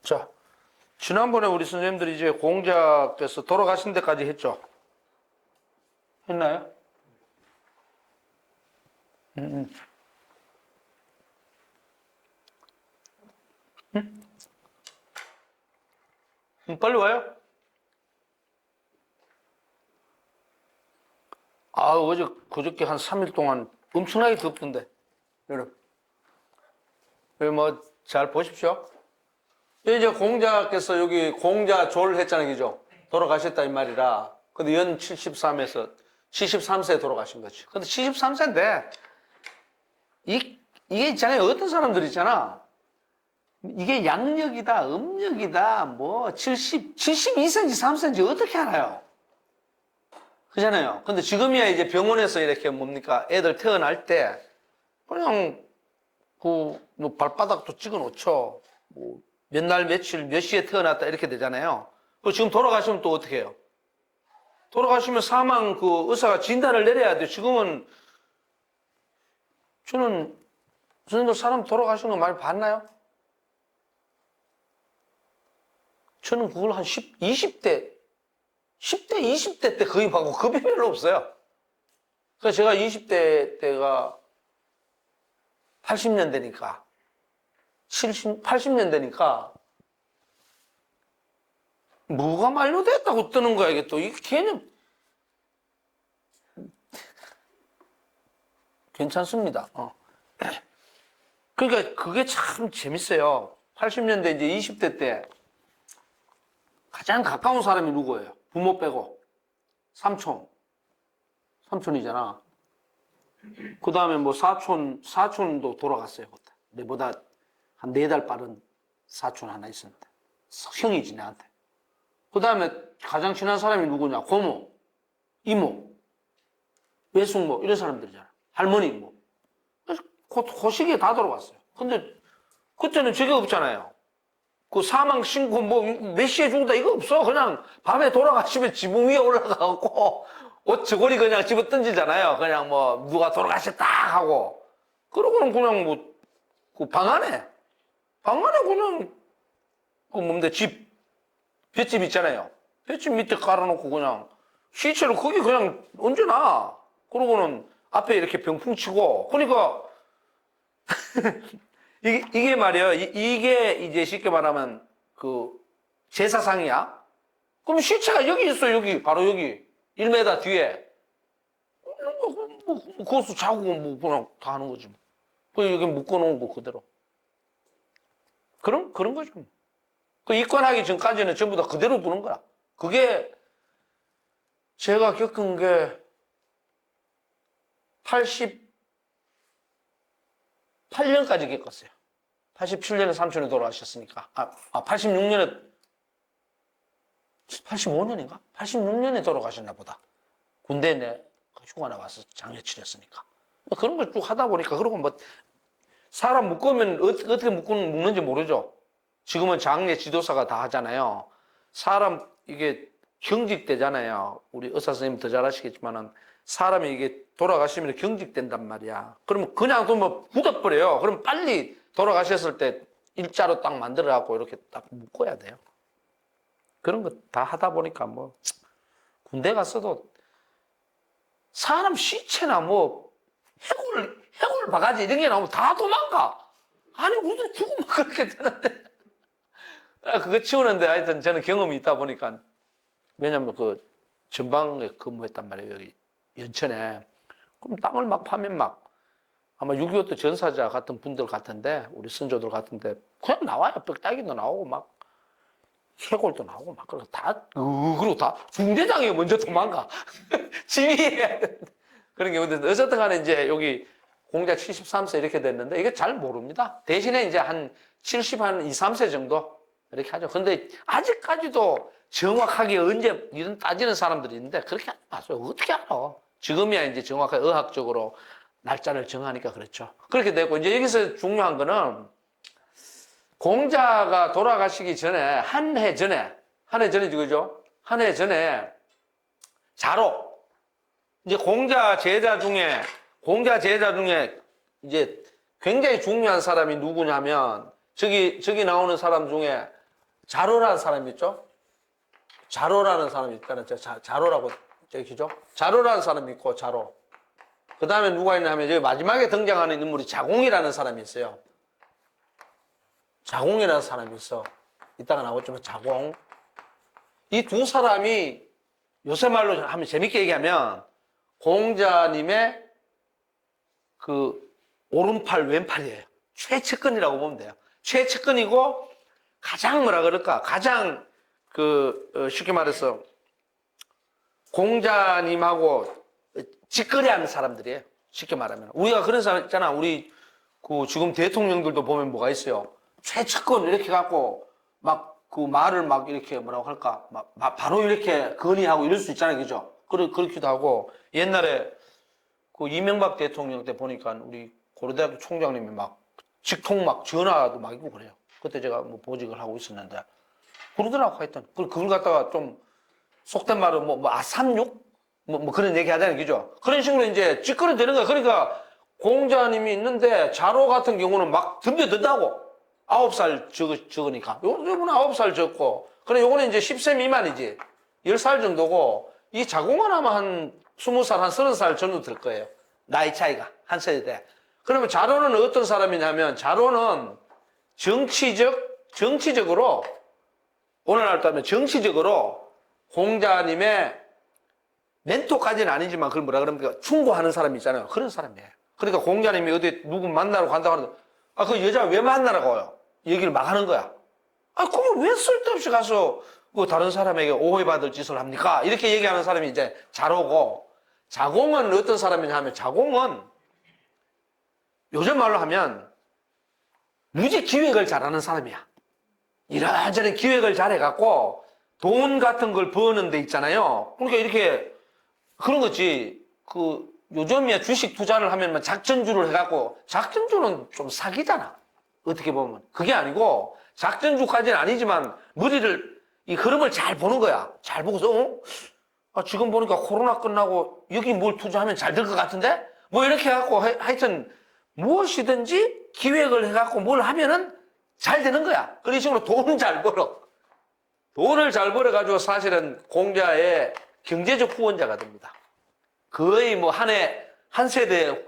자, 지난번에 우리 선생님들이 이제 공자께서 돌아가신 데까지 했죠? 했나요? 응? 빨리 와요. 아, 그저께 한 3일 동안 엄청나게 덥던데, 여러분. 뭐, 잘 보십시오. 이제 공자께서 여기 공자졸 했잖아요, 그죠? 돌아가셨다, 이 말이라. 근데 연 73에서 73세에 돌아가신 거지. 근데 73세인데, 이게 있잖아요. 어떤 사람들 있잖아. 이게 양력이다, 음력이다, 뭐, 72cm, 3cm 어떻게 알아요? 그잖아요. 근데 지금이야 이제 병원에서 이렇게 뭡니까? 애들 태어날 때, 그냥, 뭐, 발바닥도 찍어 놓죠. 뭐, 몇 날, 며칠, 몇 시에 태어났다 이렇게 되잖아요. 그 지금 돌아가시면 또 어떻게 해요? 돌아가시면 사망 그 의사가 진단을 내려야 돼요. 지금은, 저는, 선생님들 사람 돌아가시는 거 많이 봤나요? 저는 그걸 한 20대, 10대, 20대 때 거의 봤고, 겁이 별로 없어요. 그래서 제가 20대 때가 80년대니까, 80년대니까, 뭐가 만료됐다고 뜨는 거야, 이게 또. 이게 개념. 괜찮습니다. 그러니까 그게 참 재밌어요. 80년대 이제 20대 때 가장 가까운 사람이 누구예요? 부모 빼고. 삼촌이잖아. 그 다음에 뭐 사촌도 돌아갔어요. 그때. 내보다 한 4달 빠른 사촌 하나 있었는데. 형이지, 내한테. 그 다음에 가장 친한 사람이 누구냐? 고모, 이모, 외숙모, 이런 사람들이잖아. 할머니, 뭐. 그래서 그 시기에 다 돌아갔어요. 근데 그때는 저게 없잖아요. 그 사망 신고 뭐 몇 시에 죽는다 이거 없어. 그냥 밤에 돌아가시면 지붕 위에 올라가고 옷 저고리 그냥 집어 던지잖아요. 그냥 뭐 누가 돌아가셨다 하고. 그러고는 그냥 뭐 그 방 안에 그냥 그 뭔데 볏집 있잖아요. 볏집 밑에 깔아놓고 그냥 시체를 거기 그냥 얹어놔. 그러고는 앞에 이렇게 병풍 치고. 그러니까 이게 말이에요. 이게 이제 쉽게 말하면 그 제사상이야. 그럼 시체가 여기 있어, 여기. 바로 여기. 1m 뒤에. 거기서 자고 뭐 그냥 다 하는 거지. 그 여기 묶어놓은 거 그대로. 그런 거죠. 그 입관하기 전까지는 전부 다 그대로 두는 거야. 그게 제가 겪은 게 88년까지 겪었어요. 87년에 삼촌이 돌아가셨으니까. 85년인가? 86년에 돌아가셨나 보다. 군대에 휴가 나와서 장례 치렀으니까. 그런 걸 쭉 하다 보니까, 그러고 뭐, 사람 묶으면 어떻게 묶는지 모르죠. 지금은 장례 지도사가 다 하잖아요. 사람, 이게 경직되잖아요. 우리 의사 선생님 더 잘 아시겠지만은, 사람이 이게 돌아가시면 경직된단 말이야. 그러면 그냥 또 뭐 굳어버려요. 그럼 빨리 돌아가셨을 때 일자로 딱 만들어갖고 이렇게 딱 묶어야 돼요. 그런 거 다 하다 보니까 뭐, 군대 갔어도 사람 시체나 뭐, 해골 바가지 이런 게 나오면 다 도망가. 아니, 우리도 죽으면 그렇게 되는데. 그거 치우는데 하여튼 저는 경험이 있다 보니까, 왜냐면 그 전방에 근무했단 말이에요. 여기 연천에. 그럼 땅을 막 파면 막 아마 6.25 때 전사자 같은 분들 같은데, 우리 선조들 같은데, 그냥 나와요. 벽다기도 나오고, 막, 해골도 나오고, 막, 그리고 다, 중대장이 먼저 도망가. 지휘해야 돼. 그런 경우인데, 어쨌든 간에 이제 여기 공자 73세 이렇게 됐는데, 이게 잘 모릅니다. 대신에 이제 한 70, 2, 3세 정도, 이렇게 하죠. 근데 아직까지도 정확하게 언제 이런 따지는 사람들이 있는데, 그렇게 하지 마세요. 어떻게 알아? 지금이야 이제 정확하게 의학적으로 날짜를 정하니까 그렇죠. 그렇게 됐고, 이제 여기서 중요한 거는 공자가 돌아가시기 전에, 한 해 전에 그죠? 한 해 전에 자로, 이제 공자 제자 중에 이제 굉장히 중요한 사람이 누구냐면, 저기 나오는 사람 중에 자로라는 사람이 있죠? 자로라는 사람이 있다는, 자로라고 적히죠? 자로라는 사람이 있고, 자로. 그 다음에 누가 있냐면, 여기 마지막에 등장하는 인물이 자공이라는 사람이 있어요. 자공이라는 사람이 있어. 이따가 나오지만 자공. 이 두 사람이 요새 말로 하면 재밌게 얘기하면 공자님의 그 오른팔 왼팔이에요. 최측근이라고 보면 돼요. 최측근이고 가장 뭐라 그럴까? 가장 쉽게 말해서 공자님하고 직거래하는 사람들이에요. 쉽게 말하면. 우리가 그런 사람 있잖아. 우리 지금 대통령들도 보면 뭐가 있어요. 최측근 이렇게 갖고 막 그 말을 막 이렇게 뭐라고 할까? 바로 이렇게 건의하고 이럴 수 있잖아요. 그죠? 그렇기도 하고 옛날에 그 이명박 대통령 때 보니까 우리 고려대학교 총장님이 막 직통 막 전화도 막 있고 그래요. 그때 제가 뭐 보직을 하고 있었는데 그러더라고 하여튼. 그걸 갖다가 좀 속된 말로 아삼육? 그런 얘기 하잖아요. 그죠? 그런 식으로 이제 직거래 되는 거야. 그러니까 공자님이 있는데 자로 같은 경우는 막 덤벼든다고. 9살 적으니까. 요거는 9살 적고. 그래, 요거는 이제 10세 미만이지. 10살 정도고. 이 자공은 아마 한 20살, 한 30살 정도 될 거예요. 나이 차이가. 한 세대. 그러면 자로는 어떤 사람이냐면, 자로는 정치적으로, 오늘날 따면 정치적으로 공자님의 멘토까지는 아니지만 그걸 뭐라 그럽니까? 충고하는 사람이 있잖아요. 그런 사람이에요. 그러니까 공자님이 어디 누구 만나러 간다고 하는데, 그 여자 왜 만나러 가요? 얘기를 막 하는 거야. 거기 왜 쓸데없이 가서 다른 사람에게 오해받을 짓을 합니까? 이렇게 얘기하는 사람이 이제 자로고, 자공은 어떤 사람이냐 하면, 자공은 요즘 말로 하면 무지 기획을 잘하는 사람이야. 이런저런 기획을 잘해갖고 돈 같은 걸 버는 데 있잖아요. 그러니까 이렇게 그런 거지. 요즘이야 주식 투자를 하면 작전주를 해갖고, 작전주는 좀 사기잖아. 어떻게 보면. 그게 아니고, 작전주까지는 아니지만, 이 흐름을 잘 보는 거야. 잘 보고서, 지금 보니까 코로나 끝나고, 여기 뭘 투자하면 잘 될 것 같은데? 이렇게 해갖고, 하여튼, 무엇이든지 기획을 해갖고 뭘 하면은 잘 되는 거야. 그런 식으로 돈을 잘 벌어. 돈을 잘 벌어가지고 사실은 공자의 경제적 후원자가 됩니다. 거의 한 세대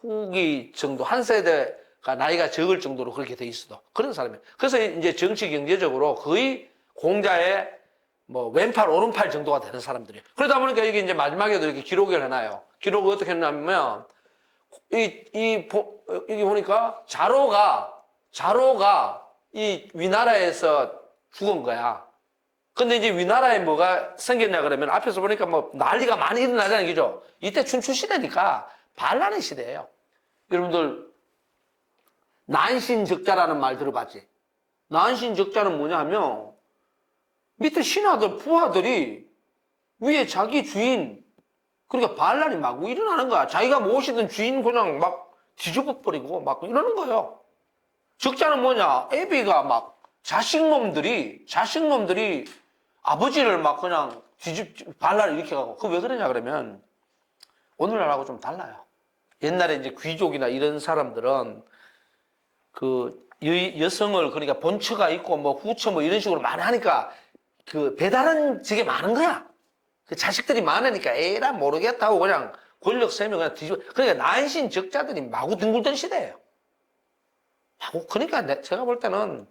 후기 정도, 한 세대가 나이가 적을 정도로 그렇게 돼 있어도 그런 사람이에요. 그래서 이제 정치 경제적으로 거의 공자의 왼팔, 오른팔 정도가 되는 사람들이에요. 그러다 보니까 이게 이제 마지막에도 이렇게 기록을 해놔요. 기록을 어떻게 했냐면, 여기 보니까 자로가 이 위나라에서 죽은 거야. 근데 이제 위나라에 뭐가 생겼냐 그러면 앞에서 보니까 난리가 많이 일어나잖아요. 그죠? 이때 춘추 시대니까 반란의 시대예요. 여러분들, 난신적자라는 말 들어봤지? 난신적자는 뭐냐 하면 밑에 신하들, 부하들이 위에 자기 주인, 그러니까 반란이 마구 일어나는 거야. 자기가 모시던 주인 그냥 막 뒤집어버리고 막 이러는 거예요. 적자는 뭐냐? 애비가 자식놈들이 아버지를 막 그냥 반란을 일으켜가고. 왜 그러냐 그러면 오늘날하고 좀 달라요. 옛날에 이제 귀족이나 이런 사람들은 여성을 그러니까 본처가 있고 후처 이런 식으로 많이 하니까 배다른 적이 많은 거야. 자식들이 많으니까 에라 모르겠다 하고 그냥 권력 세면 그냥 뒤집어. 그러니까 난신 적자들이 마구 둥글던 시대예요. 그러니까 제가 볼 때는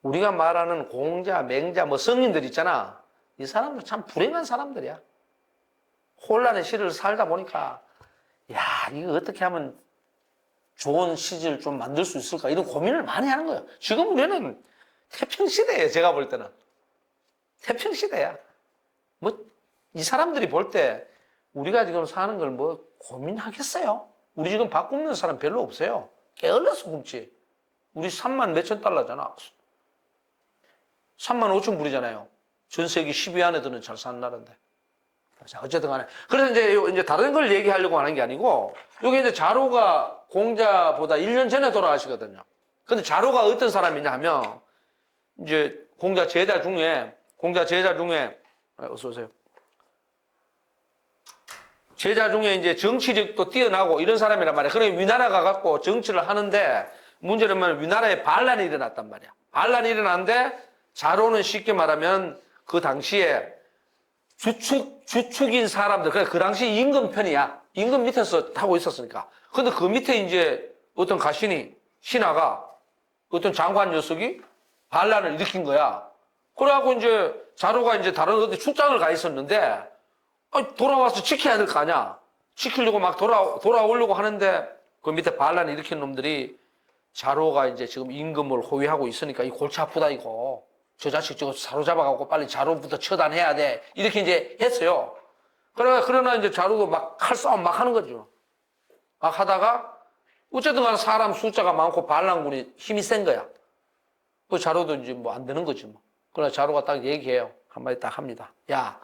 우리가 말하는 공자, 맹자, 성인들 있잖아. 이 사람들 참 불행한 사람들이야. 혼란의 시대를 살다 보니까, 이거 어떻게 하면 좋은 시절 좀 만들 수 있을까? 이런 고민을 많이 하는 거예요. 지금 우리는 태평시대예요. 제가 볼 때는. 태평시대야. 뭐, 이 사람들이 볼 때 우리가 지금 사는 걸 뭐 고민하겠어요? 우리 지금 밥 굶는 사람 별로 없어요. 게을러서 굶지. 우리 3만 몇천 달러잖아. 3만 5천 불이잖아요. 전 세계 10위 안에 드는 잘 사는 나라인데. 자, 어쨌든 간에. 그래서 이제 다른 걸 얘기하려고 하는 게 아니고, 여기 이제 자로가 공자보다 1년 전에 돌아가시거든요. 근데 자로가 어떤 사람이냐 하면, 이제 공자 제자 중에, 어서오세요. 제자 중에 이제 정치력도 뛰어나고 이런 사람이란 말이야. 그러니까 위나라가 갖고 정치를 하는데, 문제는 뭐냐면 위나라에 반란이 일어났단 말이야. 반란이 일어났는데, 자로는 쉽게 말하면 그 당시에 주축인 사람들, 그 당시 임금 편이야. 임금 밑에서 하고 있었으니까. 근데 그 밑에 이제 어떤 가신이, 신하가, 어떤 장관 녀석이 반란을 일으킨 거야. 그래갖고 이제 자로가 이제 다른 어디 출장을 가 있었는데, 돌아와서 지켜야 될 거 아니야. 지키려고 막 돌아오려고 하는데, 그 밑에 반란을 일으킨 놈들이 자로가 이제 지금 임금을 호위하고 있으니까 이 골치 아프다 이거. 저 자식 저거 사로잡아갖고 빨리 자로부터 처단해야 돼. 이렇게 이제 했어요. 그러나 이제 자로도 막 칼싸움 막 하는 거죠. 막 하다가 어쨌든 간에 사람 숫자가 많고 반란군이 힘이 센 거야. 그 자로도 이제 뭐 안 되는 거지 뭐. 그러나 자로가 딱 얘기해요. 한마디 딱 합니다. 야,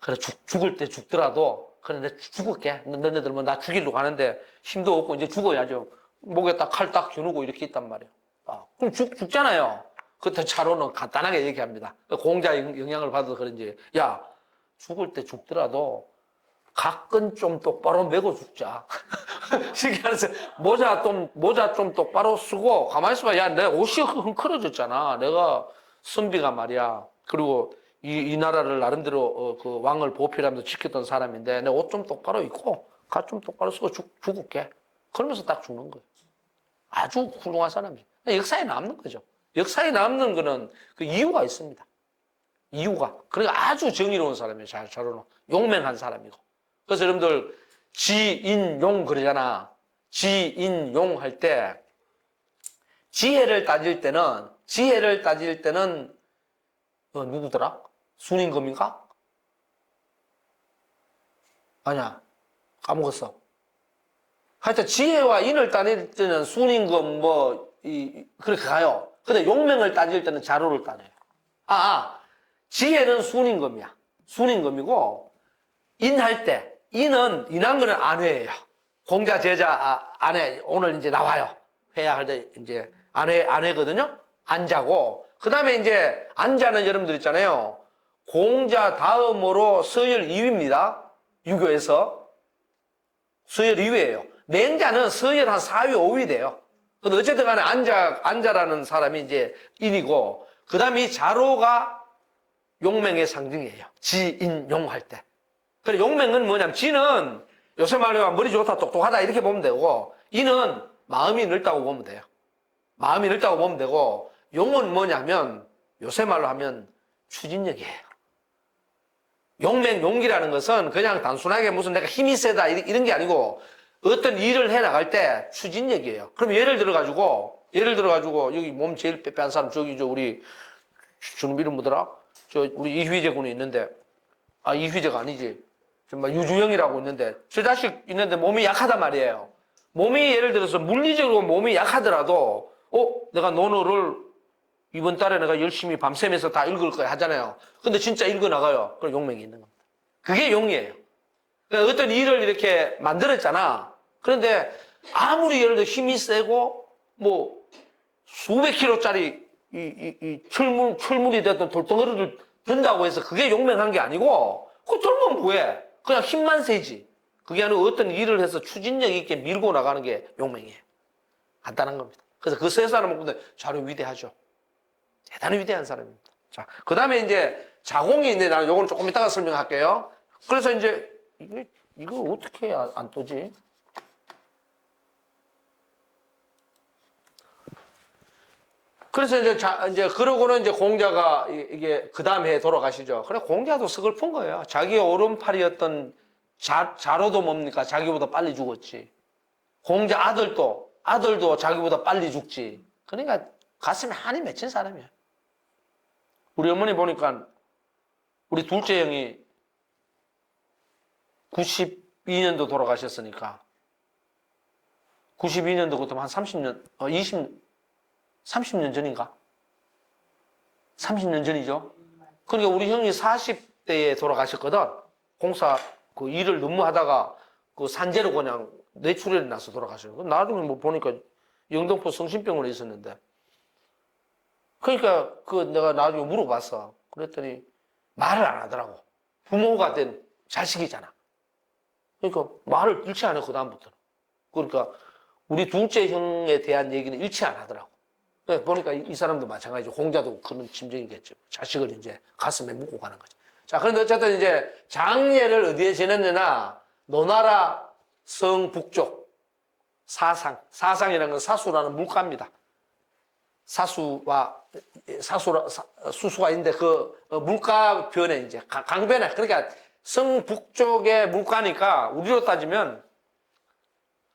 그래 죽을 때 죽더라도 그래 내 죽을게. 너네들 뭐 나 죽이려고 하는데 힘도 없고 이제 죽어야죠. 목에 딱 칼 딱 겨누고 이렇게 있단 말이에요. 그럼 죽잖아요. 그때 자로는 간단하게 얘기합니다. 공자 영향을 받아서 그런지, 야, 죽을 때 죽더라도 각근 좀 똑바로 메고 죽자. 쉽게 말해서 모자 좀 똑바로 쓰고, 가만히 있어봐. 야, 내 옷이 흥크러졌잖아. 내가 선비가 말이야. 그리고 이 나라를 나름대로 그 왕을 보필하면서 지켰던 사람인데, 내 옷 좀 똑바로 입고, gat 좀 똑바로 쓰고 죽을게. 그러면서 딱 죽는 거예요. 아주 훌륭한 사람이죠. 역사에 남는 거죠. 역사에 남는 거는 그 이유가 있습니다. 이유가. 그러니까 아주 정의로운 사람이에요. 자로는. 용맹한 사람이고. 그래서 여러분들 지인용 그러잖아. 지인용 할 때 지혜를 따질 때는 누구더라? 순임금인가? 아니야. 까먹었어. 하여튼 지혜와 인을 따질 때는 순임금 그렇게 가요. 근데 용맹을 따질 때는 자로를 따져요. 지혜는 순임금이야. 순임금이고, 인할 때, 인한 거는 아내예요. 공자 제자 아내, 오늘 이제 나와요. 회야할 때 이제 아내거든요? 안자고, 그 다음에 이제 안자는 여러분들 있잖아요. 공자 다음으로 서열 2위입니다. 유교에서. 서열 2위예요. 맹자는 서열 한 4위, 5위 돼요. 근데 어쨌든 간에 안자라는 사람이 이제 인이고, 그 다음에 이 자로가 용맹의 상징이에요. 지인용 할 때. 그래, 용맹은 뭐냐면, 지는 요새 말로 하면 머리 좋다, 똑똑하다, 이렇게 보면 되고, 인은 마음이 넓다고 보면 돼요. 마음이 넓다고 보면 되고, 용은 뭐냐면, 요새 말로 하면 추진력이에요. 용기라는 것은 그냥 단순하게 무슨 내가 힘이 세다, 이런 게 아니고, 어떤 일을 해 나갈 때 추진력이에요. 그럼 예를 들어가지고 여기 몸 제일 빼빼한 사람 우리 주는 이름 뭐더라? 우리 이휘재 군이 있는데, 이휘재가 아니지. 정말 유주영이라고 있는데, 저 자식 있는데 몸이 약하단 말이에요. 몸이 예를 들어서 물리적으로 몸이 약하더라도, 내가 논어를 이번 달에 내가 열심히 밤새면서 다 읽을 거야 하잖아요. 근데 진짜 읽어 나가요. 그럼 용맹이 있는 겁니다. 그게 용이에요. 그러니까 어떤 일을 이렇게 만들었잖아. 그런데 아무리 예를 들어 힘이 세고 수백 킬로짜리 이 철물이 됐던 돌덩어리를 든다고 해서 그게 용맹한 게 아니고, 그거 들면 뭐해? 그냥 힘만 세지. 그게 아니고 어떤 일을 해서 추진력 있게 밀고 나가는 게 용맹이에요. 간단한 겁니다. 그래서 그 세 사람은 근데 자로 위대하죠. 대단히 위대한 사람입니다. 자, 그 다음에 이제 자공이 있는데 나는 요거는 조금 이따가 설명할게요. 그래서 이제 이거 어떻게 안 뜨지? 그래서 이제 그러고는 이제 공자가 이게 그 다음 해에 돌아가시죠. 그래 공자도 서글픈 거예요. 자기 오른팔이었던 자로도 뭡니까? 자기보다 빨리 죽었지. 공자 아들도 자기보다 빨리 죽지. 그러니까 가슴에 한이 맺힌 사람이야. 우리 어머니 보니까 우리 둘째 형이 92년도 돌아가셨으니까 92년도 그때 한 30년, 30년 전인가? 30년 전이죠. 그러니까 우리 형이 40대에 돌아가셨거든. 공사 그 일을 너무 하다가 그 산재로 그냥 뇌출혈이 나서 돌아가셨어요. 나중에 뭐 보니까 영등포 성심병원에 있었는데. 그러니까 그 내가 나중에 물어봤어. 그랬더니 말을 안 하더라고. 부모가 된 자식이잖아. 그러니까 말을 잃지 않았고, 그다음부터는. 그러니까 우리 둘째 형에 대한 얘기는 잃지 안 하더라고. 그러니까 보니까 이 사람도 마찬가지죠. 공자도 그런 심정이겠죠. 자식을 이제 가슴에 묻고 가는 거죠. 자, 그런데 어쨌든 이제 장례를 어디에 지냈느냐? 노나라 성 북쪽 사상이라는 건 사수라는 물가입니다. 수수가 있는데 그 물가 변에 이제 강변에, 그러니까 성 북쪽의 물가니까 우리로 따지면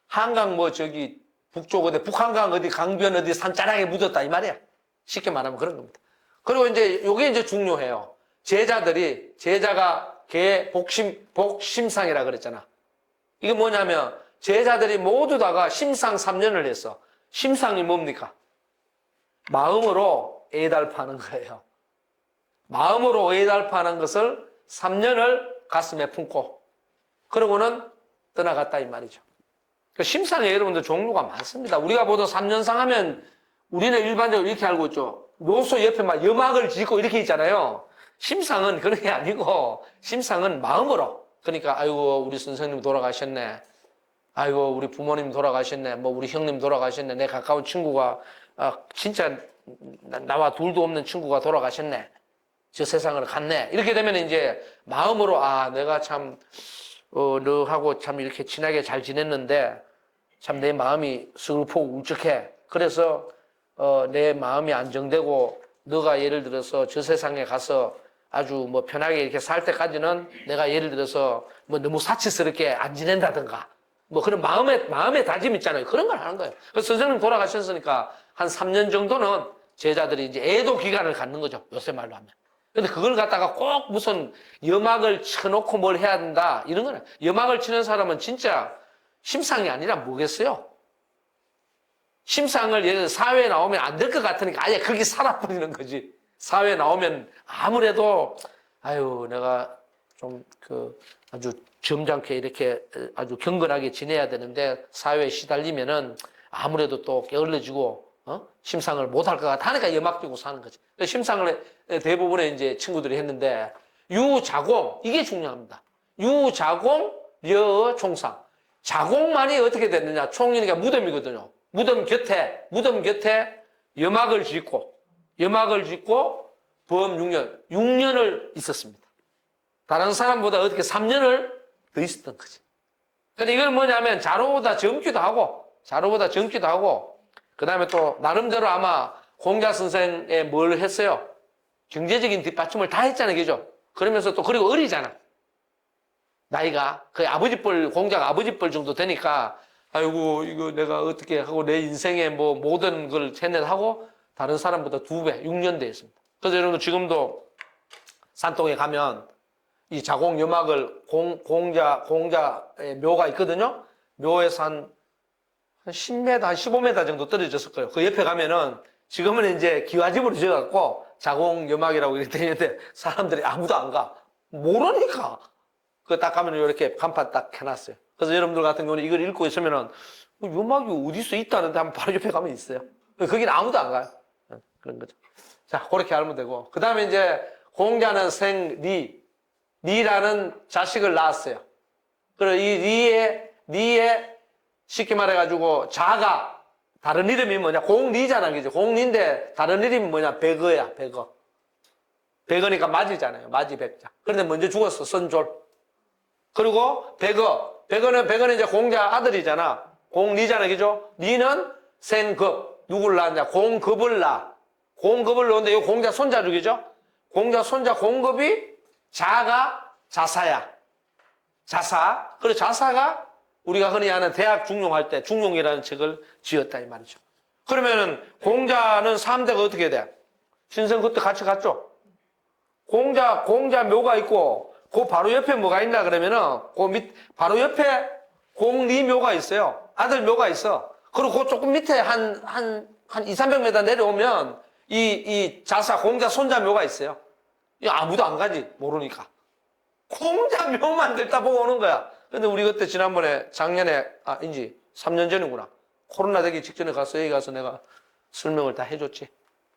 한강 뭐 저기 북쪽 어디 북한강 어디 강변 어디 산자락에 묻었다 이 말이야. 쉽게 말하면 그런 겁니다. 그리고 이제 요게 이제 중요해요. 제자가 복심상이라 그랬잖아. 이게 뭐냐면 제자들이 모두 다가 심상 3년을 했어. 심상이 뭡니까? 마음으로 애달파는 거예요. 마음으로 애달파는 것을 3년을 가슴에 품고 그러고는 떠나갔다 이 말이죠. 심상에 여러분들 종류가 많습니다. 우리가 보통 3년상 하면 우리는 일반적으로 이렇게 알고 있죠. 묘소 옆에 막 염막을 짓고 이렇게 있잖아요. 심상은 그런 게 아니고 심상은 마음으로. 그러니까 아이고 우리 선생님 돌아가셨네. 아이고 우리 부모님 돌아가셨네. 뭐 우리 형님 돌아가셨네. 내 가까운 친구가 진짜 나와 둘도 없는 친구가 돌아가셨네. 저 세상을 갔네. 이렇게 되면 이제 마음으로 내가 참 너하고 참 이렇게 친하게 잘 지냈는데 참 내 마음이 슬프고 울적해. 그래서 내 마음이 안정되고 너가 예를 들어서 저 세상에 가서 아주 뭐 편하게 이렇게 살 때까지는 내가 예를 들어서 뭐 너무 사치스럽게 안 지낸다든가 뭐 그런 마음의 다짐 있잖아요. 그런 걸 하는 거예요. 그래서 선생님 돌아가셨으니까 한 3년 정도는 제자들이 이제 애도 기간을 갖는 거죠. 요새 말로 하면. 근데 그걸 갖다가 꼭 무슨 염막을 쳐놓고 뭘 해야 된다 이런 거는 염막을 치는 사람은 진짜 심상이 아니라 뭐겠어요? 심상을 예를 들어 사회에 나오면 안 될 것 같으니까 아예 거기 살아버리는 거지. 사회에 나오면 아무래도 아유 내가 좀 아주 점잖게 이렇게 아주 경건하게 지내야 되는데 사회에 시달리면은 아무래도 또 게을러지고 심상을 못할 것 같아 하니까 염막 끼고 사는 거지. 심상을 대부분의 이제 친구들이 했는데 유자공 이게 중요합니다. 유자공 여총상 자공만이 어떻게 됐느냐? 총이니까 무덤이거든요. 무덤 곁에 염막을 짓고 범 6년을 있었습니다. 다른 사람보다 어떻게 3년을 더 있었던 거지. 근데 이걸 뭐냐면 자로보다 젊기도 하고 그 다음에 또 나름대로 아마 공자 선생에 뭘 했어요? 경제적인 뒷받침을 다 했잖아요. 그죠? 그러면서 또 그리고 어리잖아. 나이가 거의 공자가 아버지 뻘 정도 되니까 아이고 이거 내가 어떻게 하고 내 인생에 뭐 모든 걸 해내하고 다른 사람보다 2배 6년 돼 있습니다. 그래서 여러분 지금도 산동에 가면 이 자공 염막을 공자의 묘가 있거든요. 묘에서 한 10m, 한 15m 정도 떨어졌을 거예요. 그 옆에 가면은 지금은 이제 기와집으로 지어갖고 자공 염막이라고 이렇게 되는데 사람들이 아무도 안 가. 모르니까. 그거 딱 가면 이렇게 간판 딱 해놨어요. 그래서 여러분들 같은 경우는 이걸 읽고 있으면은 염막이 어디서 있다는데 한번 바로 옆에 가면 있어요. 거기는 아무도 안 가요. 그런 거죠. 자, 그렇게 알면 되고. 그 다음에 이제 공자는 리라는 자식을 낳았어요. 그리고 이 리에 쉽게 말해가지고 자가 다른 이름이 뭐냐? 공리잖아, 그죠? 공리인데 다른 이름이 뭐냐? 백어야, 백어. 백어니까 맞이잖아요. 맞이 백자. 그런데 먼저 죽었어, 선졸. 그리고 백어는 이제 공자 아들이잖아. 공리잖아, 그죠? 리는 생급. 누굴 낳았냐? 공급을 낳아. 공급을 낳는데 이 공자 손자 죽이죠? 공자 손자 공급이 자가 자사야. 자사. 그리고 자사가 우리가 흔히 아는 대학 중용할 때 중용이라는 책을 지었다 이 말이죠. 그러면은 공자는 3대가 어떻게 돼? 신성 그때 같이 갔죠? 공자 묘가 있고 그 바로 옆에 뭐가 있나 그러면은 바로 옆에 공리 묘가 있어요. 아들 묘가 있어. 그리고 그 조금 밑에 한 2, 300m 내려오면 이 자사 공자 손자 묘가 있어요. 아무도 안 가지 모르니까. 공자 묘만 들다 보고 오는 거야. 근데 우리 그때 작년에 인지 3년 전이구나. 코로나 되기 직전에 가서 여기 가서 내가 설명을 다 해줬지.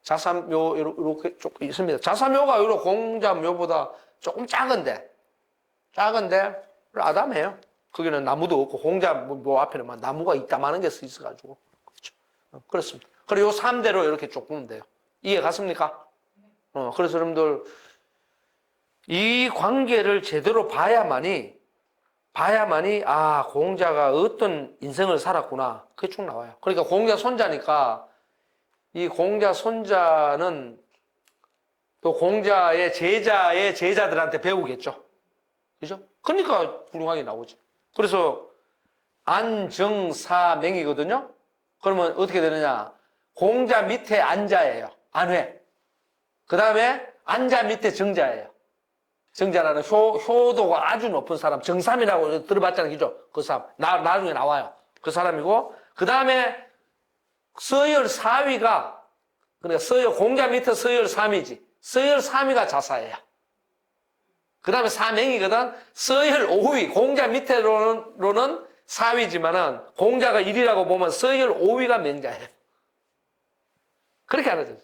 자사묘 이렇게 조금 있습니다. 자사묘가 이로 공자묘보다 조금 작은데 아담해요. 거기는 나무도 없고 공자묘 앞에는 막 나무가 이따만한 게 있어가지고 그렇죠. 그렇습니다. 그리고 요 3대로 이렇게 쭉 보면 돼요. 이해 갔습니까? 그래서 여러분들 이 관계를 제대로 봐야만이 공자가 어떤 인생을 살았구나 그게 쭉 나와요. 그러니까 공자 손자니까 이 공자 손자는 또 공자의 제자의 제자들한테 배우겠죠. 그죠? 그러니까 훌륭하게 나오지. 그래서 안정사맹이거든요. 그러면 어떻게 되느냐? 공자 밑에 안자예요. 안회. 그 다음에 안자 밑에 정자예요. 정자라는 효도가 아주 높은 사람, 정삼이라고 들어봤잖아요. 그죠? 그 사람. 나중에 나와요. 그 사람이고, 그 다음에 서열 4위가, 그러니까 공자 밑에 서열 3위지. 서열 3위가 자사예요. 그 다음에 사맹이거든. 서열 5위, 공자 밑에로는 4위지만은 공자가 1위라고 보면 서열 5위가 맹자예요. 그렇게 알아져요.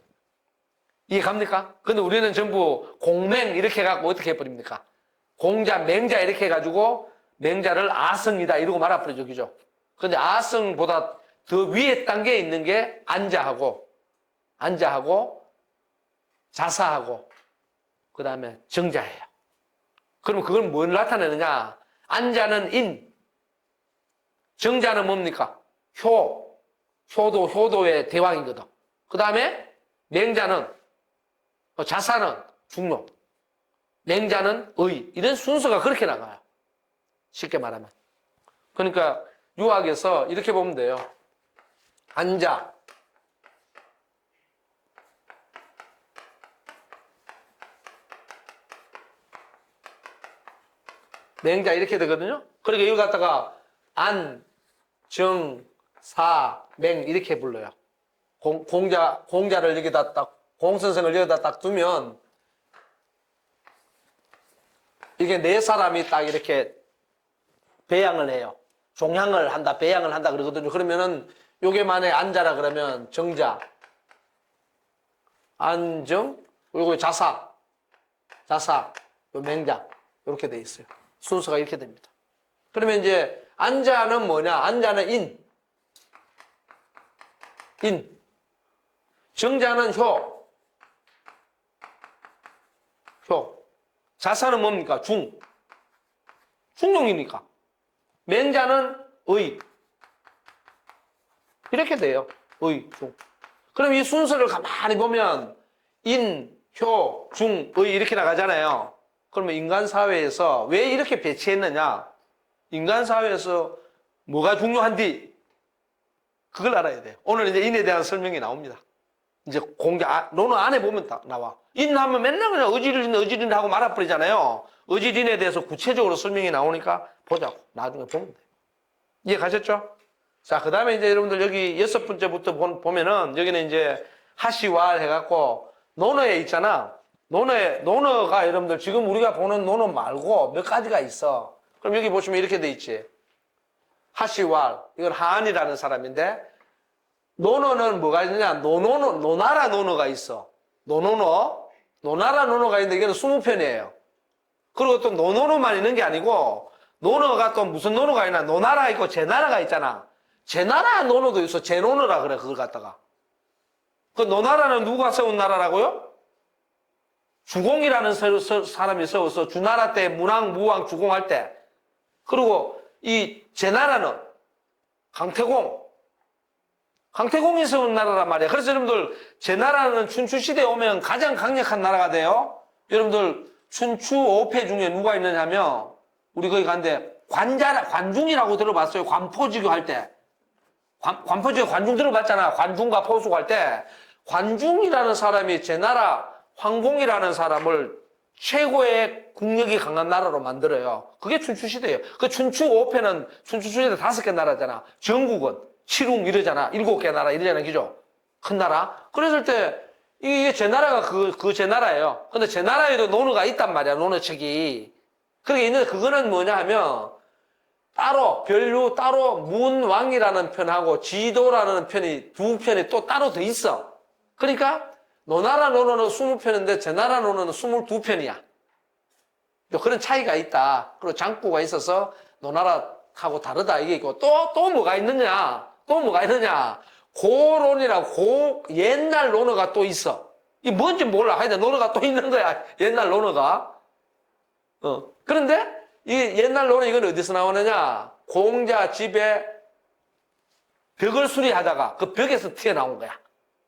이해 갑니까? 근데 우리는 전부 공맹 이렇게 해갖고 어떻게 해버립니까? 공자, 맹자 이렇게 해가지고 맹자를 아성이다 이러고 말아버리죠. 그죠? 근데 아성보다 더 위에 단계에 있는 게 안자하고 자사하고 그 다음에 정자예요. 그럼 그건 뭘 나타내느냐? 안자는 인, 정자는 뭡니까? 효도의 대왕이거든. 그 다음에 맹자는 자사는 중용, 맹자는 의. 이런 순서가 그렇게 나가요. 쉽게 말하면. 그러니까 유학에서 이렇게 보면 돼요. 안자, 맹자 이렇게 되거든요. 그러니까 이걸 갖다가 안, 정, 사, 맹 이렇게 불러요. 공자를 여기다 딱 공선생을 여기다 딱 두면 이게 네 사람이 딱 이렇게 배양을 해요. 종양을 한다, 배양을 한다 그러거든요. 그러면은 요게 만약에 안자라 그러면 정자, 안정, 요거 자사, 요 맹자 이렇게 돼 있어요. 순서가 이렇게 됩니다. 그러면 이제 안자는 뭐냐? 안자는 인. 정자는 효. 자사는 뭡니까? 중용이니까. 맹자는 의. 이렇게 돼요. 의, 중. 그럼 이 순서를 가만히 보면 인, 효, 중, 의 이렇게 나가잖아요. 그러면 인간 사회에서 왜 이렇게 배치했느냐? 인간 사회에서 뭐가 중요한지 그걸 알아야 돼요. 오늘 이제 인에 대한 설명이 나옵니다. 이제 논어 안에 보면 다 나와. 인하면 맨날 그냥 어지린 하고 말아버리잖아요. 어지린에 대해서 구체적으로 설명이 나오니까 보자고. 나중에 보면 돼요. 이해 가셨죠? 자, 그 다음에 이제 여러분들 여기 6번째부터 보면은 여기는 이제 하시왈 해갖고 논어에 있잖아. 논어가 여러분들 지금 우리가 보는 논어 말고 몇 가지가 있어. 그럼 여기 보시면 이렇게 돼 있지. 하시왈. 이건 하안이라는 사람인데 논어는 뭐가 있느냐? 노나라 논어가 있어. 노나라 논어가 있는데 이거는 20편이에요. 그리고 또 노논어만 있는 게 아니고 논어가 또 무슨 논어가 있나? 노나라 있고 제나라가 있잖아. 제나라 논어도 있어. 제논어라 그래 그걸 갖다가. 그 노나라는 누가 세운 나라라고요? 주공이라는 사람이 세워서 주나라 때 문왕, 무왕, 주공할 때. 그리고 이 제나라는 강태공이 세운 나라란 말이야. 그래서 여러분들 제나라는 춘추시대에 오면 가장 강력한 나라가 돼요. 여러분들 춘추 5패 중에 누가 있느냐면 우리 거기 간데 관중이라고 들어봤어요? 관포지교 할 때. 관포지교 관중 들어봤잖아. 관중과 포수가 할 때. 관중이라는 사람이 제 나라 황공이라는 사람을 최고의 국력이 강한 나라로 만들어요. 그게 춘추시대예요. 그 춘추 5패는 춘추시대 5개 나라잖아. 전국은 7웅 이러잖아. 7개 나라 이러잖아. 그죠? 큰 나라. 그랬을 때 이게 제 나라가 제 나라예요. 근데 제 나라에도 논어가 있단 말이야. 논어책이. 그게 있는데 그거는 뭐냐 하면 따로 별류 따로 문왕이라는 편하고 지도라는 편이 두 편이 또 따로 더 있어. 그러니까 너나라 논어는 20편인데 제 나라 논어는 22편이야. 그런 차이가 있다. 그리고 장구가 있어서 너나라하고 다르다 이게 있고 또 뭐가 있느냐? 또 뭐가 있느냐? 고론이라고 옛날 논어가 또 있어. 이게 뭔지 몰라. 하여튼 논어가 또 있는 거야. 옛날 논어가. 그런데 이 옛날 논어 이건 어디서 나오느냐? 공자 집에 벽을 수리하다가 그 벽에서 튀어나온 거야.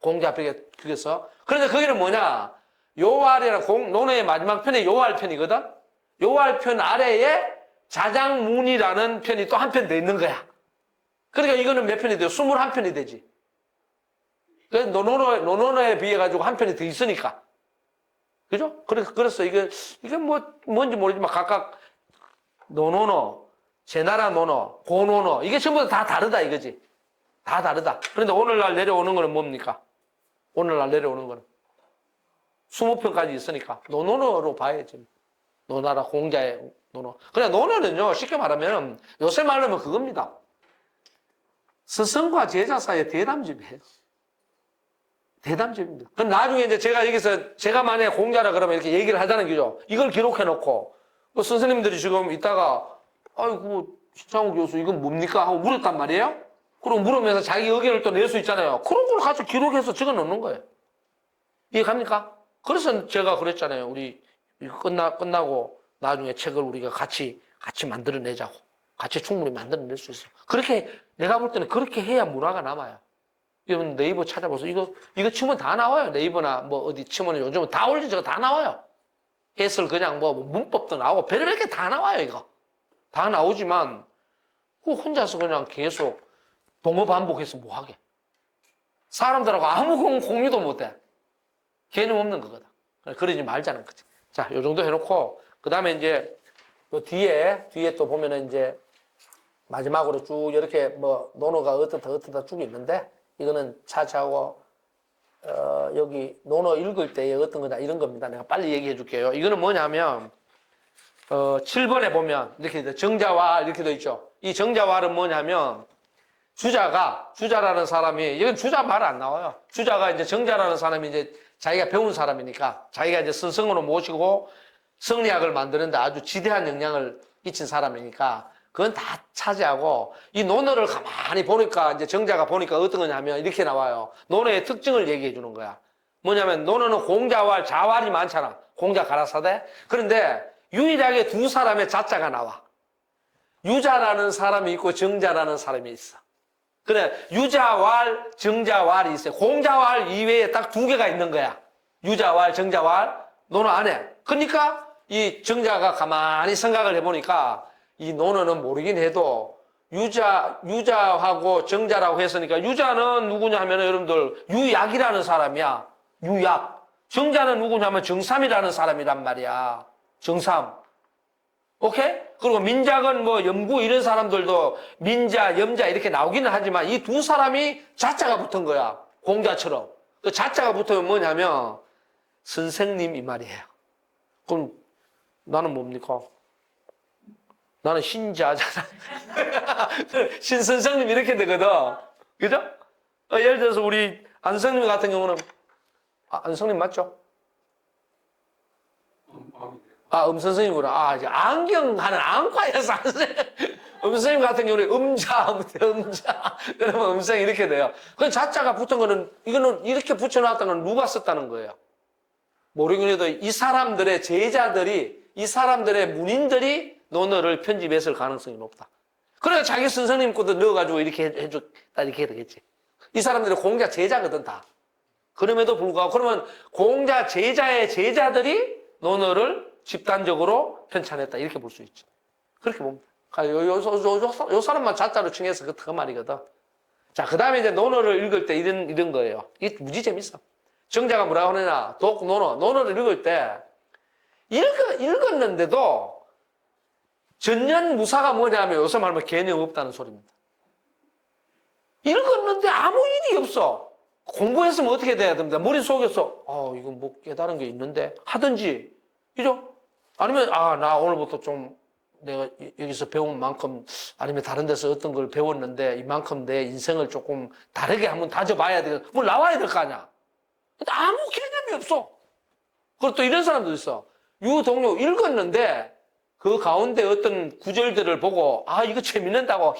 공자 벽에서. 그런데 거기는 뭐냐? 요활이라는 논어의 마지막 편이 요활편이거든? 요활편 아래에 자장문이라는 편이 또 한 편 더 있는 거야. 그러니까 이거는 몇 편이 돼요? 21편이 되지. 그래서 논어에 비해 가지고 한 편이 더 있으니까. 그죠? 그래서 이게 뭔지 모르지만 각각 논어너, 제나라 논어, 고논어, 이게 전부 다 다르다 이거지. 다 다르다. 그런데 오늘날 내려오는 거는 뭡니까? 오늘날 내려오는 거는 20편까지 있으니까 논어로 봐야지. 노나라 공자의 논어. 그냥 논어는요, 쉽게 말하면 요새 말로 하면 그겁니다. 스승과 제자 사이의 대담집이에요. 대담집입니다. 그럼 나중에 이제 제가 여기서 제가 만약에 공자라 그러면 이렇게 얘기를 하자는 거죠. 이걸 기록해 놓고 선생님들이 지금 이따가 아이고 신창호 교수 이건 뭡니까? 하고 물었단 말이에요. 그리고 물으면서 자기 의견을 또 낼 수 있잖아요. 그런 걸 가지고 기록해서 적어 놓는 거예요. 이해갑니까? 그래서 제가 그랬잖아요. 우리 이거 끝나고 나중에 책을 우리가 같이 만들어내자고. 같이 충분히 만들어낼 수 있어. 그렇게 내가 볼 때는 그렇게 해야 문화가 남아요. 여러분 네이버 찾아보세요. 이거 치면 다 나와요. 네이버나 뭐 어디 치면 요즘은 다 올리죠. 다 나와요. 해설 그냥 뭐 문법도 나오고 별의별 게 다 나와요. 이거 다 나오지만 그 혼자서 그냥 계속 동어 반복해서 뭐 하게. 사람들하고 아무 공유도 못해. 개념 없는 거거든. 그러지 말자는 거지. 자, 요 정도 해놓고 그 다음에 이제 또 뒤에 또 보면은 이제 마지막으로 쭉 이렇게 뭐 논어가 어떻다 쭉 있는데 이거는 차차하고 여기 논어 읽을 때에 어떤 거냐 이런 겁니다. 내가 빨리 얘기해 줄게요. 이거는 뭐냐면 7번에 보면 이렇게 돼. 정자왈 이렇게 돼 있죠. 이 정자왈은 뭐냐면 주자라는 사람이 이건 주자 말 안 나와요. 주자가 이제 정자라는 사람이 이제 자기가 배운 사람이니까 자기가 이제 스승으로 모시고 성리학을 만드는데 아주 지대한 영향을 끼친 사람이니까 그건 다 차지하고 이 논어를 가만히 보니까 이제 정자가 보니까 어떤 거냐면 이렇게 나와요. 논어의 특징을 얘기해 주는 거야. 뭐냐면 논어는 공자왈, 자왈이 많잖아. 공자 가라사대. 그런데 유일하게 두 사람의 자자가 나와. 유자라는 사람이 있고 정자라는 사람이 있어. 그래 유자왈, 정자왈이 있어요. 공자왈 이외에 딱 두 개가 있는 거야. 유자왈, 정자왈 논어 안에. 그러니까 이 정자가 가만히 생각을 해보니까 이 논어는 모르긴 해도 유자하고 정자라고 했으니까 유자는 누구냐 하면 여러분들 유약이라는 사람이야. 유약. 정자는 누구냐 하면 정삼이라는 사람이란 말이야. 정삼. 오케이? 그리고 민작은 뭐 염구 이런 사람들도 민자, 염자 이렇게 나오기는 하지만 이 두 사람이 자자가 붙은 거야. 공자처럼. 그 자자가 붙으면 뭐냐면 선생님 이 말이에요. 그럼 나는 뭡니까? 나는 신자잖아. 신선생님 이렇게 되거든. 그죠? 예를 들어서 우리 안성님 같은 경우는 안성님 맞죠? 음선생님이구나. 이제 안경하는 안과에서 음선생님 같은 경우는 음자. 그러면 음성이 이렇게 돼요. 그 자자가 붙은 거는, 이거는 이렇게 붙여놨다는 건 누가 썼다는 거예요? 모르긴 해도 이 사람들의 제자들이, 이 사람들의 문인들이 논어를 편집했을 가능성이 높다. 그러니까 자기 선생님 것도 넣어가지고 이렇게 해줬다, 이렇게 되겠지. 이 사람들이 공자 제자거든, 다. 그럼에도 불구하고, 그러면 공자 제자의 제자들이 논어를 집단적으로 편찬했다. 이렇게 볼 수 있죠. 그렇게 봅니다. 요 사람만 자자로 칭해서 그 말이거든. 자, 그 다음에 이제 논어를 읽을 때 이런 거예요. 이게 무지 재밌어. 정자가 뭐라고 하느냐. 논어를 읽을 때 읽었는데도 전년무사가 뭐냐면 요새 말하면 개념 없다는 소리입니다. 읽었는데 아무 일이 없어. 공부했으면 어떻게 돼야 됩니다. 머릿속에서 이거 뭐 깨달은 게 있는데 하든지, 그죠? 아니면 나 오늘부터 좀 내가 여기서 배운 만큼 아니면 다른 데서 어떤 걸 배웠는데 이만큼 내 인생을 조금 다르게 한번 다져봐야 돼. 뭐 나와야 될 거 아니야. 근데 아무 개념이 없어. 그리고 또 이런 사람도 있어. 유동요 읽었는데 그 가운데 어떤 구절들을 보고 이거 재밌는다고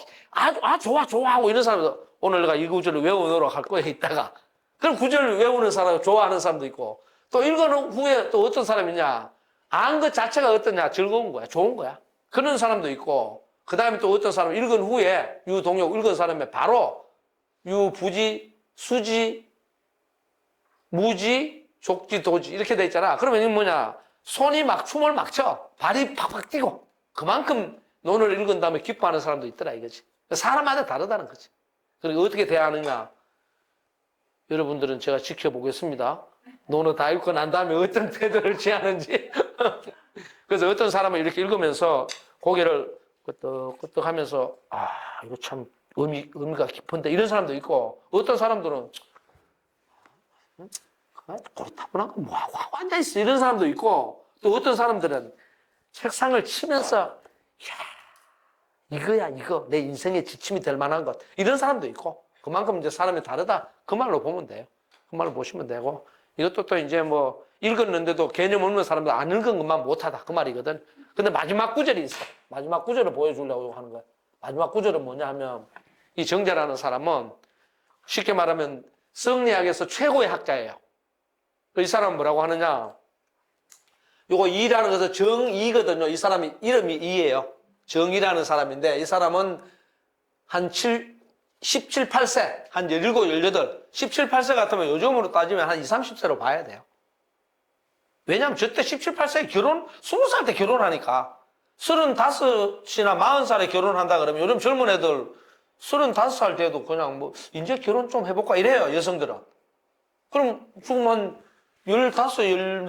좋아 하고 이런 사람도 오늘 내가 이 구절을 외워놓으러 갈 거에 있다가 그럼 구절을 외우는 사람 좋아하는 사람도 있고 또 읽어놓은 후에 또 어떤 사람이냐 안 것 자체가 어떠냐 즐거운 거야 좋은 거야 그런 사람도 있고 그 다음에 또 어떤 사람 읽은 후에 유동요 읽은 사람에 바로 유부지 수지 무지 족지 도지 이렇게 돼 있잖아. 그러면 이게 뭐냐 손이 막 춤을 막 춰. 발이 팍팍 뛰고. 그만큼 논어를 읽은 다음에 기뻐하는 사람도 있더라 이거지. 사람마다 다르다는 거지. 그리고 어떻게 대하느냐. 여러분들은 제가 지켜보겠습니다. 논어 다 읽고 난 다음에 어떤 태도를 취하는지. 그래서 어떤 사람은 이렇게 읽으면서 고개를 끄떡끄떡 하면서 이거 참 의미가 깊은데 이런 사람도 있고 어떤 사람들은 고리타분한 거 뭐하고 앉아있어 이런 사람도 있고 또 어떤 사람들은 책상을 치면서 이거야 이거 내 인생의 지침이 될 만한 것 이런 사람도 있고 그만큼 이제 사람이 다르다 그 말로 보면 돼요. 그 말로 보시면 되고 이것도 또 이제 뭐 읽었는데도 개념 없는 사람도 안 읽은 것만 못하다 그 말이거든. 근데 마지막 구절이 있어. 마지막 구절을 보여주려고 하는 거야. 마지막 구절은 뭐냐 하면 이 정자라는 사람은 쉽게 말하면 성리학에서 최고의 학자예요. 이 사람은 뭐라고 하느냐 요거 이라는 것은 정이거든요. 이 사람이 이름이 이예요. 정이라는 사람인데 이 사람은 한 17, 8세 한 17, 18 17, 8세 같으면 요즘으로 따지면 한 20, 30세로 봐야 돼요. 왜냐하면 저때 17, 8세에 20살 때 결혼하니까 35이나 40살에 결혼한다 그러면 요즘 젊은 애들 35살 돼도 그냥 뭐 이제 결혼 좀 해볼까 이래요 여성들은. 그럼 지금 한 15,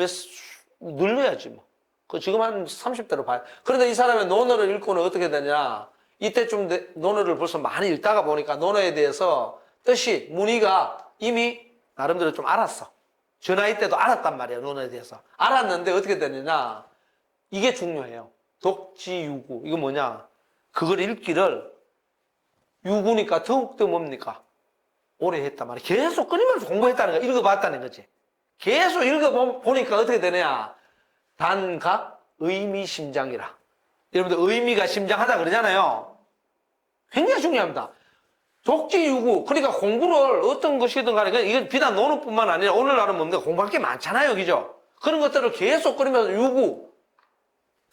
늘려야지 뭐. 그 지금 한 30대로 봐요. 그런데 이 사람의 논어를 읽고는 어떻게 되냐. 이때쯤 논어를 벌써 많이 읽다가 보니까 논어에 대해서 뜻이 문의가 이미 나름대로 좀 알았어. 저 나이 때도 알았단 말이에요. 논어에 대해서. 알았는데 어떻게 되느냐. 이게 중요해요. 독지유구. 이거 뭐냐. 그걸 읽기를 유구니까 더욱더 뭡니까? 오래 했단 말이에요. 계속 끊임없이 공부했다는 거 읽어봤다는 거지. 계속 읽어보니까 어떻게 되느냐. 단가 의미심장이라. 여러분들 의미가 심장하다 그러잖아요. 굉장히 중요합니다. 독지유구. 그러니까 공부를 어떤 것이든 간에 이건 비단 논어뿐만 아니라 오늘날은 뭡니까? 공부할 게 많잖아요. 그죠? 그런 것들을 계속 끊으면서 유구.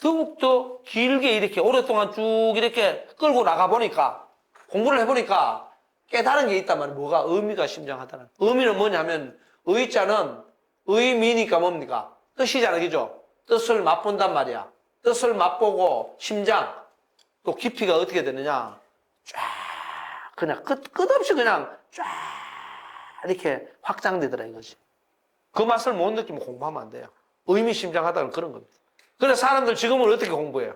더욱더 길게 이렇게 오랫동안 쭉 이렇게 끌고 나가보니까 공부를 해보니까 깨달은 게 있단 말이에요. 뭐가? 의미가 심장하다는. 의미는 뭐냐면 의자는 의미니까 뭡니까? 뜻이잖아요. 그죠? 뜻을 맛본단 말이야. 뜻을 맛보고 심장 또 깊이가 어떻게 되느냐? 쫙 그냥 끝없이 그냥 쫙 이렇게 확장되더라 이거지. 그 맛을 못 느끼면 공부하면 안 돼요. 의미심장하다는 그런 겁니다. 그래서 사람들 지금은 어떻게 공부해요?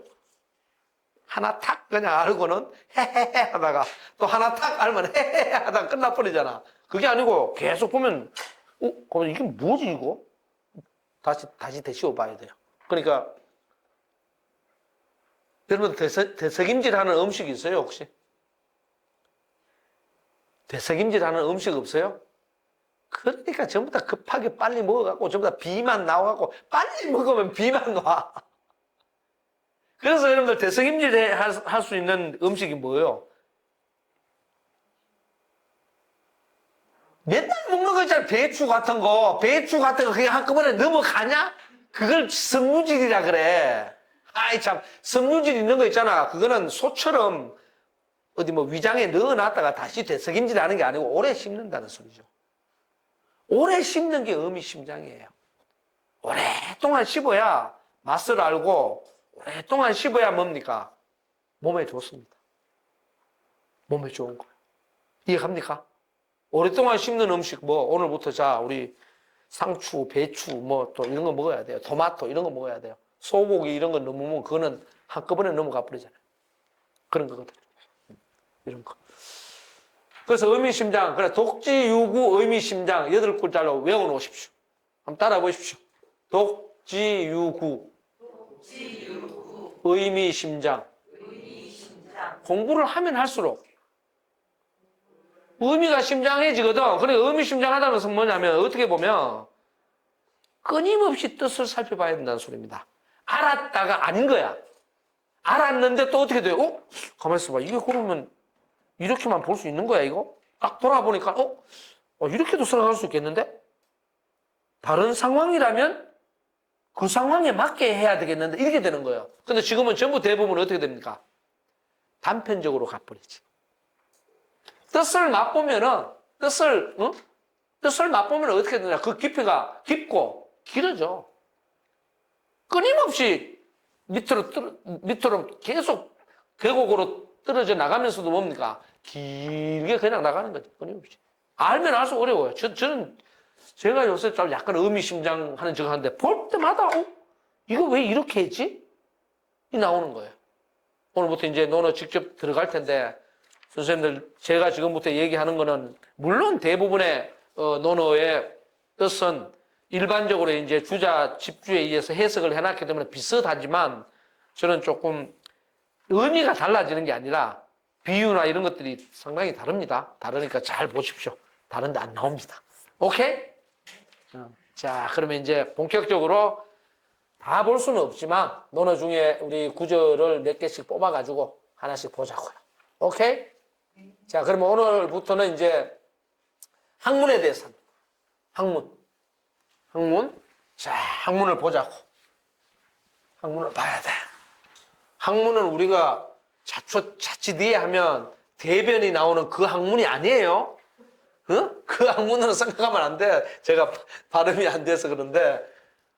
하나 탁 그냥 알고는 헤헤헤 하다가 또 하나 탁 알면 헤헤헤 하다가 끝나버리잖아. 그게 아니고 계속 보면 그럼 이게 뭐지 이거? 다시 되시워 봐야 돼요. 그러니까 여러분 되새김질하는 음식이 있어요 혹시? 되새김질하는 음식 없어요? 그러니까 전부 다 급하게 빨리 먹어갖고 전부 다 비만 나와갖고 빨리 먹으면 비만 와. 그래서 여러분들 되새김질 할 수 있는 음식이 뭐예요? 맨날 먹는 거 있잖아. 배추 같은 거 그냥 한꺼번에 넘어가냐? 그걸 섬유질이라 그래. 아이 참 섬유질 있는 거 있잖아. 그거는 소처럼 어디 뭐 위장에 넣어놨다가 다시 되새김질 하는 게 아니고 오래 씹는다는 소리죠. 오래 씹는 게 의미심장이에요. 오랫동안 씹어야 맛을 알고 오랫동안 씹어야 뭡니까? 몸에 좋습니다. 몸에 좋은 거예요. 이해갑니까? 오랫동안 씹는 음식 뭐 오늘부터 자 우리 상추, 배추 뭐 또 이런 거 먹어야 돼요. 토마토 이런 거 먹어야 돼요. 소고기 이런 거 넘으면 그거는 한꺼번에 넘어가 버리잖아요. 그런 거거든요. 이런 거. 그래서 의미심장, 그래 독지유구 의미심장 8글자로 외워놓으십시오. 한번 따라 보십시오. 독지유구 의미심장. 공부를 하면 할수록 의미가 심장해지거든. 그러니까 의미심장하다는 것은 뭐냐면 어떻게 보면 끊임없이 뜻을 살펴봐야 된다는 소리입니다. 알았다가 아닌 거야. 알았는데 또 어떻게 돼요? 가만히 있어봐. 이게 그러면 이렇게만 볼 수 있는 거야, 이거? 딱 돌아보니까, 이렇게도 생각할 수 있겠는데? 다른 상황이라면 그 상황에 맞게 해야 되겠는데, 이렇게 되는 거예요. 근데 지금은 전부 대부분 어떻게 됩니까? 단편적으로 가버리지. 뜻을 맛보면은, 뜻을 맛보면 어떻게 되냐? 그 깊이가 깊고 길어져. 끊임없이 밑으로 계속 계곡으로 떨어져 나가면서도 뭡니까? 길게 그냥 나가는 거죠. 끊임없이. 알면 알수록 어려워요. 저는 제가 요새 좀 약간 의미심장하는 저거 하는데 볼 때마다 이거 왜 이렇게 했지? 이 나오는 거예요. 오늘부터 이제 논어 직접 들어갈 텐데 선생님들 제가 지금부터 얘기하는 거는 물론 대부분의 논어의 뜻은 일반적으로 이제 주자 집주에 의해서 해석을 해놨기 때문에 비슷하지만 저는 조금 의미가 달라지는 게 아니라 비유나 이런 것들이 상당히 다릅니다. 다르니까 잘 보십시오. 다른데 안 나옵니다. 오케이? 자, 그러면 이제 본격적으로 다 볼 수는 없지만 논어 중에 우리 구절을 몇 개씩 뽑아가지고 하나씩 보자고요. 오케이? 자, 그러면 오늘부터는 이제 학문에 대해서 학문. 자, 학문을 보자고. 학문을 봐야 돼. 학문은 우리가 자칫 이해하면 대변이 나오는 그 학문이 아니에요. 그 학문으로 생각하면 안 돼. 제가 발음이 안 돼서 그런데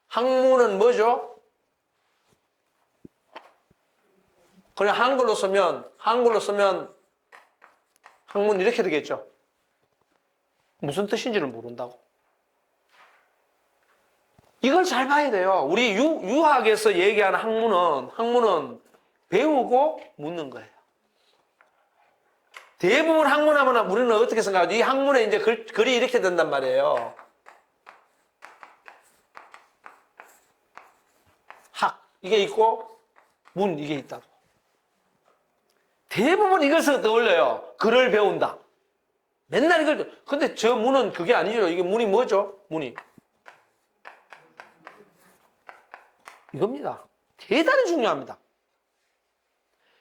학문은 뭐죠? 그냥 한글로 쓰면 학문 이렇게 되겠죠. 무슨 뜻인지를 모른다고. 이걸 잘 봐야 돼요. 우리 유학에서 얘기하는 학문은 배우고 묻는 거예요. 대부분 학문하면 우리는 어떻게 생각하죠? 이 학문에 이제 글이 이렇게 된단 말이에요. 학, 이게 있고, 문, 이게 있다고. 대부분 이것을 떠올려요. 글을 배운다. 맨날 이걸, 근데 저 문은 그게 아니죠. 이게 문이 뭐죠? 문이. 이겁니다. 대단히 중요합니다.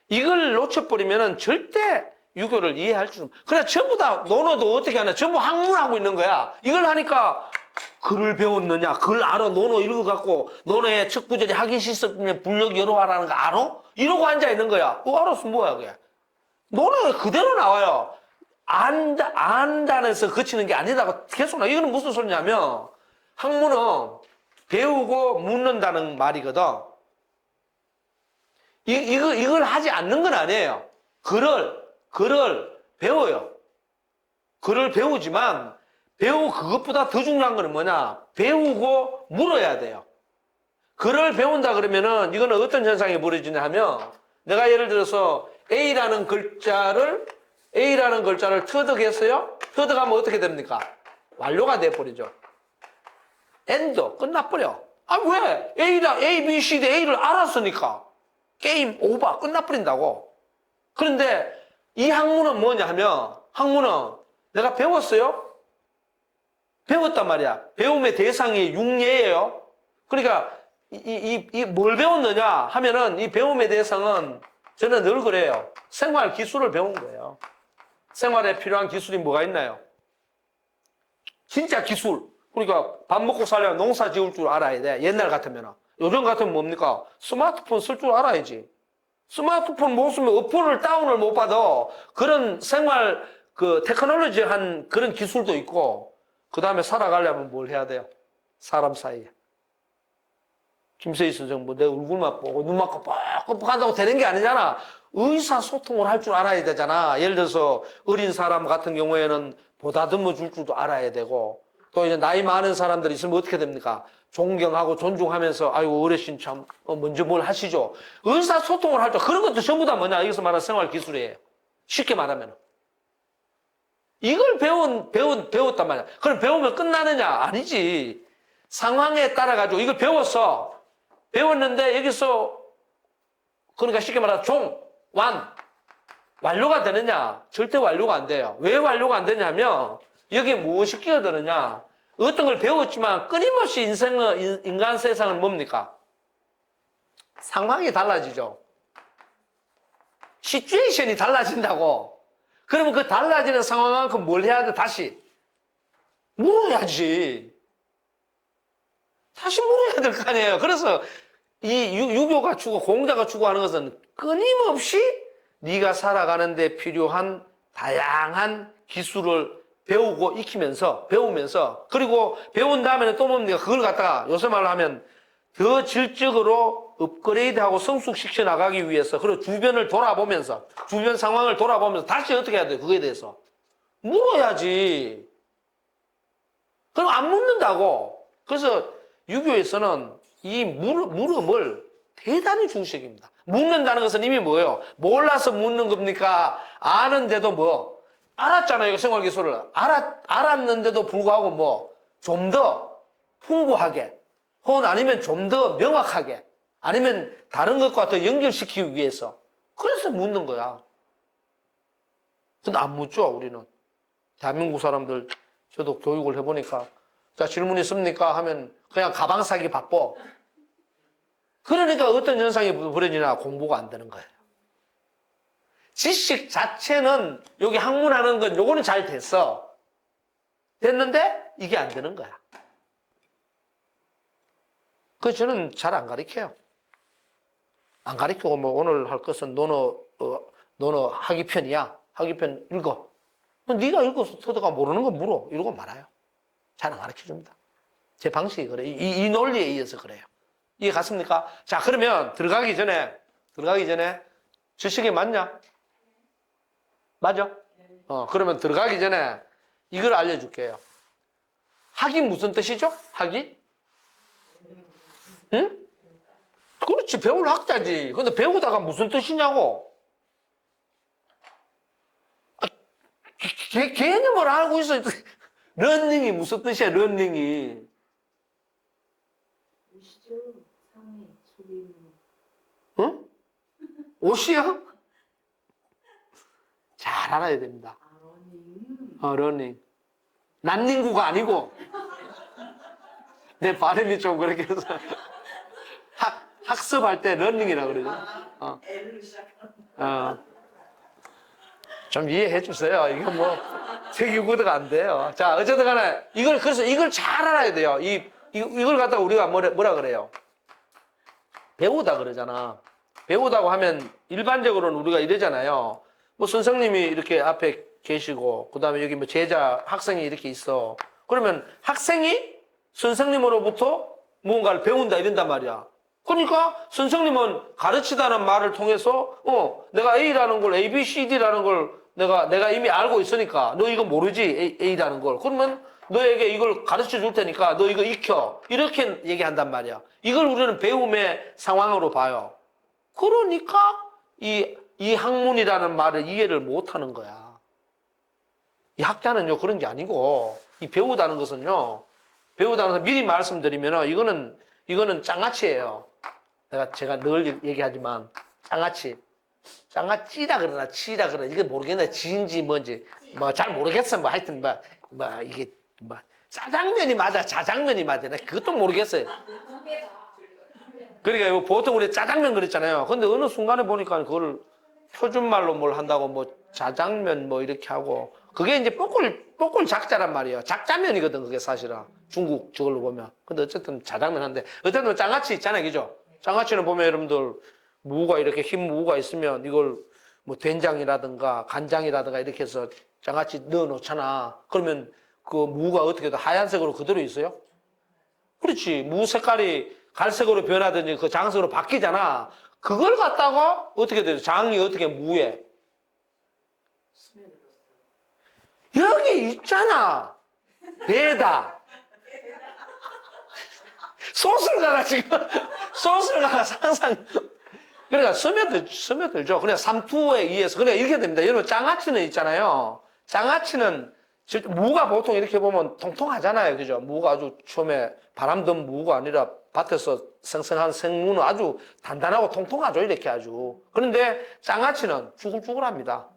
이걸 놓쳐버리면 절대 유교를 이해할 수 없어요. 그래, 전부 다 논어도 어떻게 하냐. 전부 학문하고 있는 거야. 이걸 하니까 글을 배웠느냐, 글 알아, 논어 읽어갖고 논어의 척부절이 하기 싫으면 불력 여러 하라는 거 알아? 이러고 앉아있는 거야. 알았어, 뭐야, 그게. 논어가 그대로 나와요. 안다면서 그치는 게 아니다고 계속 나와. 이거는 무슨 소리냐면 학문은 배우고 묻는다는 말이거든. 이걸 하지 않는 건 아니에요. 글을 배워요. 글을 배우지만 그것보다 더 중요한 건 뭐냐? 배우고 물어야 돼요. 글을 배운다 그러면은 이거는 어떤 현상이 벌어지냐 하면 내가 예를 들어서 A라는 글자를 터득했어요. 터득하면 어떻게 됩니까? 완료가 돼버리죠. 엔드 끝나버려. 왜? A, B, C, D, A를 알았으니까 게임 오버 끝나버린다고. 그런데 이 학문은 뭐냐 하면 학문은 내가 배웠어요. 배웠단 말이야. 배움의 대상이 육예예요. 그러니까 뭘 배웠느냐 하면은 이 배움의 대상은 저는 늘 그래요. 생활 기술을 배운 거예요. 생활에 필요한 기술이 뭐가 있나요? 진짜 기술. 그러니까 밥 먹고 살려면 농사 지을 줄 알아야 돼. 옛날 같으면. 요즘 같으면 뭡니까? 스마트폰 쓸 줄 알아야지. 스마트폰 못 쓰면 어플을 다운을 못 받아. 그런 생활 테크놀로지한 그런 기술도 있고 그 다음에 살아가려면 뭘 해야 돼요? 사람 사이에. 김세희 선생 뭐 내 얼굴만 보고 눈만 뻑뻑뻑한다고 되는 게 아니잖아. 의사소통을 할 줄 알아야 되잖아. 예를 들어서 어린 사람 같은 경우에는 보다듬어 줄 줄도 알아야 되고, 또 이제 나이 많은 사람들이 있으면 어떻게 됩니까? 존경하고 존중하면서 아이고 어르신 참 먼저 뭘 하시죠. 의사소통을 할 때 그런 것도 전부 다 뭐냐? 여기서 말하는 생활 기술이에요. 쉽게 말하면. 이걸 배웠단 말이야. 그럼 배우면 끝나느냐? 아니지. 상황에 따라 가지고 이걸 배웠는데 여기서 그러니까 쉽게 말하면 완료가 되느냐? 절대 완료가 안 돼요. 왜 완료가 안 되냐면 여기에 무엇이 끼어드느냐? 어떤 걸 배웠지만 끊임없이 인간 세상은 뭡니까? 상황이 달라지죠. 시츄에이션이 달라진다고. 그러면 그 달라지는 상황만큼 뭘 해야 돼? 다시 물어야지. 다시 물어야 될 거 아니에요. 그래서 이 유교가 추구, 공자가 추구하는 것은 끊임없이 네가 살아가는 데 필요한 다양한 기술을 배우면서 그리고 배운 다음에는 또 뭡니까? 그걸 갖다가 요새 말로 하면 더 질적으로 업그레이드하고 성숙시켜 나가기 위해서 그리고 주변을 돌아보면서 주변 상황을 돌아보면서 다시 어떻게 해야 돼요? 그거에 대해서 물어야지. 그럼 안 묻는다고. 그래서 유교에서는 이 물음을 대단히 중시합니다. 묻는다는 것은 이미 뭐예요? 몰라서 묻는 겁니까? 아는데도 뭐 알았잖아요. 생활기술을 알았는데도 불구하고 좀 더 풍부하게 혹은 아니면 좀 더 명확하게 아니면 다른 것과 더 연결시키기 위해서 그래서 묻는 거야. 근데 안 묻죠. 우리는 대한민국 사람들 저도 교육을 해보니까 자 질문 있습니까? 하면 그냥 가방 싸기 바빠. 그러니까 어떤 현상이 벌어지냐? 공부가 안 되는 거예요. 지식 자체는 여기 학문하는 건 요거는 잘 됐는데 이게 안 되는 거야. 그래서 저는 잘 안 가르쳐요. 안 가르치고 오늘 할 것은 너는 학위편이야. 학위편 읽어. 네가 읽어서 터득가 모르는 건 물어. 이러고 말아요. 잘 안 가르쳐줍니다. 제 방식이 그래요. 이 논리에 의해서 그래요. 이해 갔습니까? 자, 그러면 들어가기 전에 지식이 맞냐? 맞아? 그러면 들어가기 전에 이걸 알려줄게요. 학이 무슨 뜻이죠? 학이? 응? 그렇지, 배울 학자지. 근데 배우다가 무슨 뜻이냐고? 개념을 알고 있어. 러닝이 무슨 뜻이야, 러닝이? 응? 옷이요? 잘 알아야 됩니다. 러닝. 난닝구가 아니고. 내 발음이 좀 그렇게 해서. 학습할 때 러닝이라고 그러죠. 좀 이해해 주세요. 이거 세기구도가 안 돼요. 자, 어쨌든 간에, 그래서 이걸 잘 알아야 돼요. 이걸 갖다가 우리가 뭐라 그래요? 배우다 그러잖아. 배우다고 하면 일반적으로는 우리가 이러잖아요. 선생님이 이렇게 앞에 계시고, 그 다음에 여기 제자, 학생이 이렇게 있어. 그러면 학생이 선생님으로부터 무언가를 배운다 이런단 말이야. 그러니까 선생님은 가르치다는 말을 통해서 내가 A라는 걸 A, B, C, D라는 걸 내가 이미 알고 있으니까 너 이거 모르지? A라는 걸. 그러면 너에게 이걸 가르쳐 줄 테니까 너 이거 익혀. 이렇게 얘기한단 말이야. 이걸 우리는 배움의 상황으로 봐요. 그러니까 이 학문이라는 말을 이해를 못 하는 거야. 이 학자는요, 그런 게 아니고, 이 배우다는 것은요, 미리 말씀드리면, 이거는 장아찌예요. 제가 늘 얘기하지만, 장아찌라 그러나, 치라 그러나, 이게 모르겠네. 지인지 뭔지, 잘 모르겠어. 하여튼, 이게, 짜장면이 맞아, 자장면이 맞아. 나 그것도 모르겠어요. 그러니까 보통 우리 짜장면 그랬잖아요. 근데 어느 순간에 보니까 그걸 표준말로 뭘 한다고 자장면 이렇게 하고 그게 이제 뽀꼴 작자란 말이에요. 작자면이거든 그게 사실은 중국 저걸로 보면. 근데 어쨌든 자장면 한데 어쨌든 장아찌 있잖아요, 그죠? 장아찌는 보면 여러분들 무가 이렇게 흰 무가 있으면 이걸 된장이라든가 간장이라든가 이렇게 해서 장아찌 넣어 놓잖아. 그러면 그 무가 어떻게 돼? 하얀색으로 그대로 있어요? 그렇지. 무 색깔이 갈색으로 변하든지 그 장색으로 바뀌잖아. 그걸 갖다가 어떻게 돼요? 장이 어떻게 무해? 여기 있잖아. 배다. 소스를 가가 지금 소스를 가가 상상. 그러니까 스며들죠. 그냥 삼투에 의해서. 그러니까 이렇게 됩니다. 여러분, 장아찌는 있잖아요. 장아찌는, 무가 보통 이렇게 보면 통통하잖아요. 그죠? 무가 아주 처음에 바람 든 무가 아니라 밭에서 생생한 생무는 아주 단단하고 통통하죠. 이렇게 아주. 그런데 장아찌는 쭈글쭈글합니다.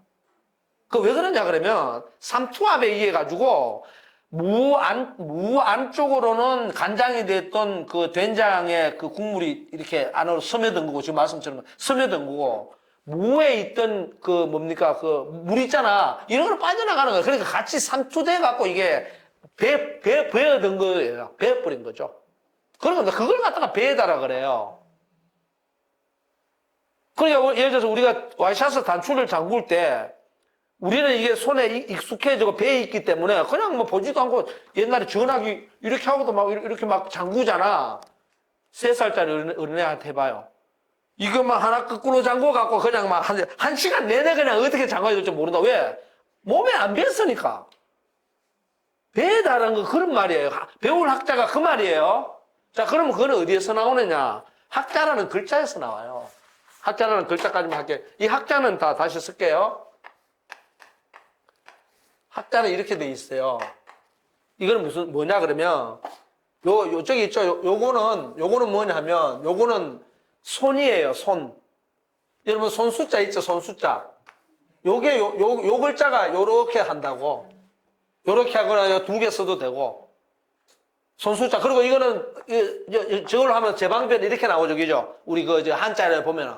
그 왜 그러냐 그러면 삼투압에 의해 가지고 무 안쪽으로는 간장이 됐던 그 된장의 그 국물이 이렇게 안으로 스며든 거고, 지금 말씀처럼 스며든 거고, 무에 있던 그 뭡니까, 그 물 있잖아. 이런 걸 빠져나가는 거예요. 그러니까 같이 삼투돼 갖고 이게 배어든 거예요. 배어버린 거죠. 그러니까 그걸 갖다가 배에다라 그래요. 그러니까 예를 들어서 우리가 와이셔츠 단추를 잠글 때 우리는 이게 손에 익숙해지고 배에 있기 때문에 그냥 뭐 보지도 않고 옛날에 전화기 이렇게 하고도 막 이렇게 막 잠그잖아. 3살짜리 어린애한테 해봐요. 이것만 하나 거꾸로 잠궈 갖고 그냥 막 한 시간 내내 그냥 어떻게 잠가야 될지 모른다. 왜? 몸에 안 뱄으니까. 배에 달한 거 그런 말이에요. 배울 학자가 그 말이에요. 자, 그러면 그건 어디에서 나오느냐? 학자라는 글자에서 나와요. 학자라는 글자까지만 할게요. 이 학자는 다시 쓸게요. 학자는 이렇게 돼 있어요. 이거는 뭐냐 그러면 요쪽에 있죠. 요거는 뭐냐 하면 요거는 손이에요. 손. 여러분 손 숫자 있죠. 손 숫자. 요게 요 글자가 요렇게 한다고. 요렇게 하거나 2개 써도 되고. 손 숫자. 그리고 이거는 저걸로 하면 제방변 이렇게 나오죠. 그죠? 우리 한자를 보면은.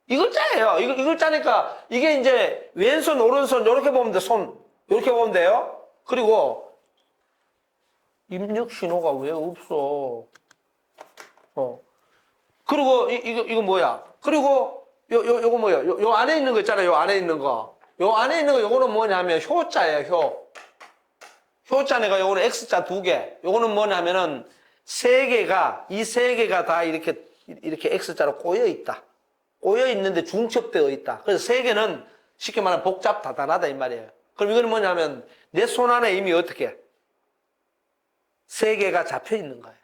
이 글자예요. 이 글자니까 이게 이제 왼손, 오른손 이렇게 보면 돼. 손. 이렇게 보면 돼요. 그리고 입력 신호가 왜 없어? 그리고 이거 뭐야? 그리고 요거 뭐야? 요 안에 있는 거 있잖아요. 요 안에 있는 거. 요 안에 있는 거 요거는 뭐냐면 효자예요. 효자니까 요거는 X자 2개. 요거는 뭐냐면은 이 3개가 다 이렇게 X자로 꼬여 있다. 꼬여 있는데 중첩되어 있다. 그래서 3개는 쉽게 말하면 복잡다단하다 이 말이에요. 그럼 이거는 뭐냐면 내 손 안에 이미 어떻게 3개가 잡혀 있는 거예요.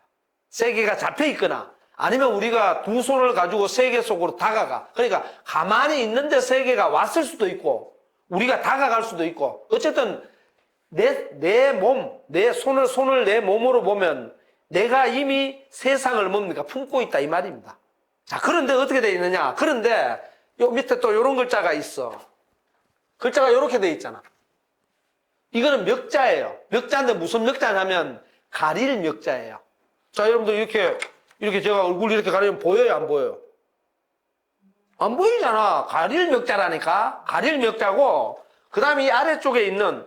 3개가 잡혀 있거나 아니면 우리가 2손을 가지고 3개 속으로 다가가. 그러니까 가만히 있는데 3개가 왔을 수도 있고 우리가 다가갈 수도 있고 어쨌든 내 몸, 내 손을 내 몸으로 보면 내가 이미 세상을 뭡니까? 품고 있다 이 말입니다. 자, 그런데 어떻게 되어 있느냐? 그런데 요 밑에 또 요런 글자가 있어. 글자가 요렇게 되어 있잖아. 이거는 멱자예요. 멱자인데 무슨 멱자냐면 가릴 멱자예요. 자, 여러분들 이렇게 제가 얼굴 이렇게 가리면 보여요, 안 보여요? 안 보이잖아. 가릴 멱자라니까. 가릴 멱자고 그다음에 이 아래쪽에 있는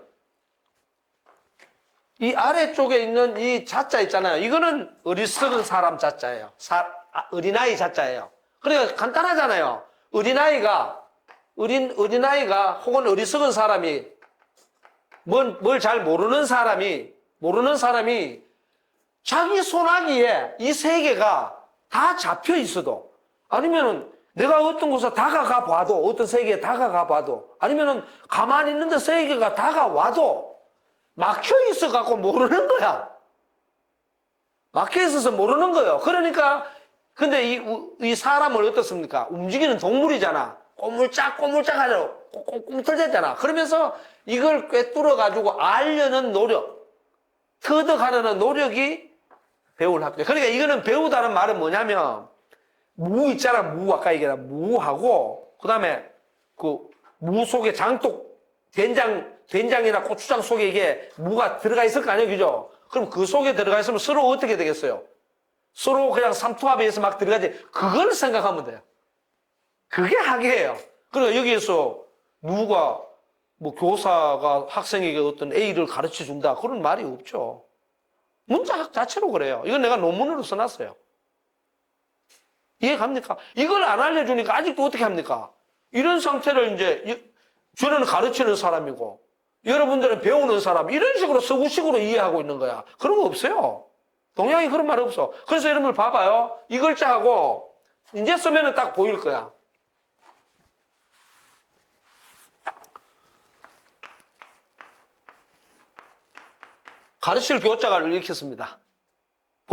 이 자자 있잖아요. 이거는 어리석은 사람 자자예요. 어린아이 자자예요. 그러니까 간단하잖아요. 어린아이가 혹은 어리석은 사람이 뭘 잘 모르는 사람이 자기 손아귀에 이 3개가 다 잡혀 있어도 아니면은 내가 어떤 곳에 다가가 봐도 어떤 세계에 다가가 봐도 아니면은 가만히 있는데 3개가 다가와도 막혀 있어 갖고 모르는 거야. 막혀 있어서 모르는 거예요. 그러니까 근데 이 사람은 어떻습니까? 움직이는 동물이잖아. 꼬물짝하죠. 꿈틀댔잖아. 그러면서 이걸 꿰뚫어 가지고 알려는 노력, 터득하려는 노력이 배울 학교. 그러니까 이거는 배우다는 말은 뭐냐면 무 있잖아. 무 아까 얘기한 무하고 그다음에 그 무 속에 장독 된장이나 고추장 속에 이게 무가 들어가 있을 거 아니에요. 그죠? 그럼 그 속에 들어가 있으면 서로 어떻게 되겠어요? 서로 그냥 삼투압에서 막 들어가지. 그걸 생각하면 돼요. 그게 학이에요. 그러니까 여기에서 누가 뭐 교사가 학생에게 어떤 A를 가르쳐 준다. 그런 말이 없죠. 문자학 자체로 그래요. 이건 내가 논문으로 써놨어요. 이해 갑니까? 이걸 안 알려주니까 아직도 어떻게 합니까? 이런 상태를 이제 저는 가르치는 사람이고 여러분들은 배우는 사람 이런 식으로 서구식으로 이해하고 있는 거야. 그런 거 없어요. 동양에 그런 말 없어. 그래서 여러분들 봐봐요. 이 글자하고 이제 쓰면은 딱 보일 거야. 가르칠 교자를 읽겠습니다.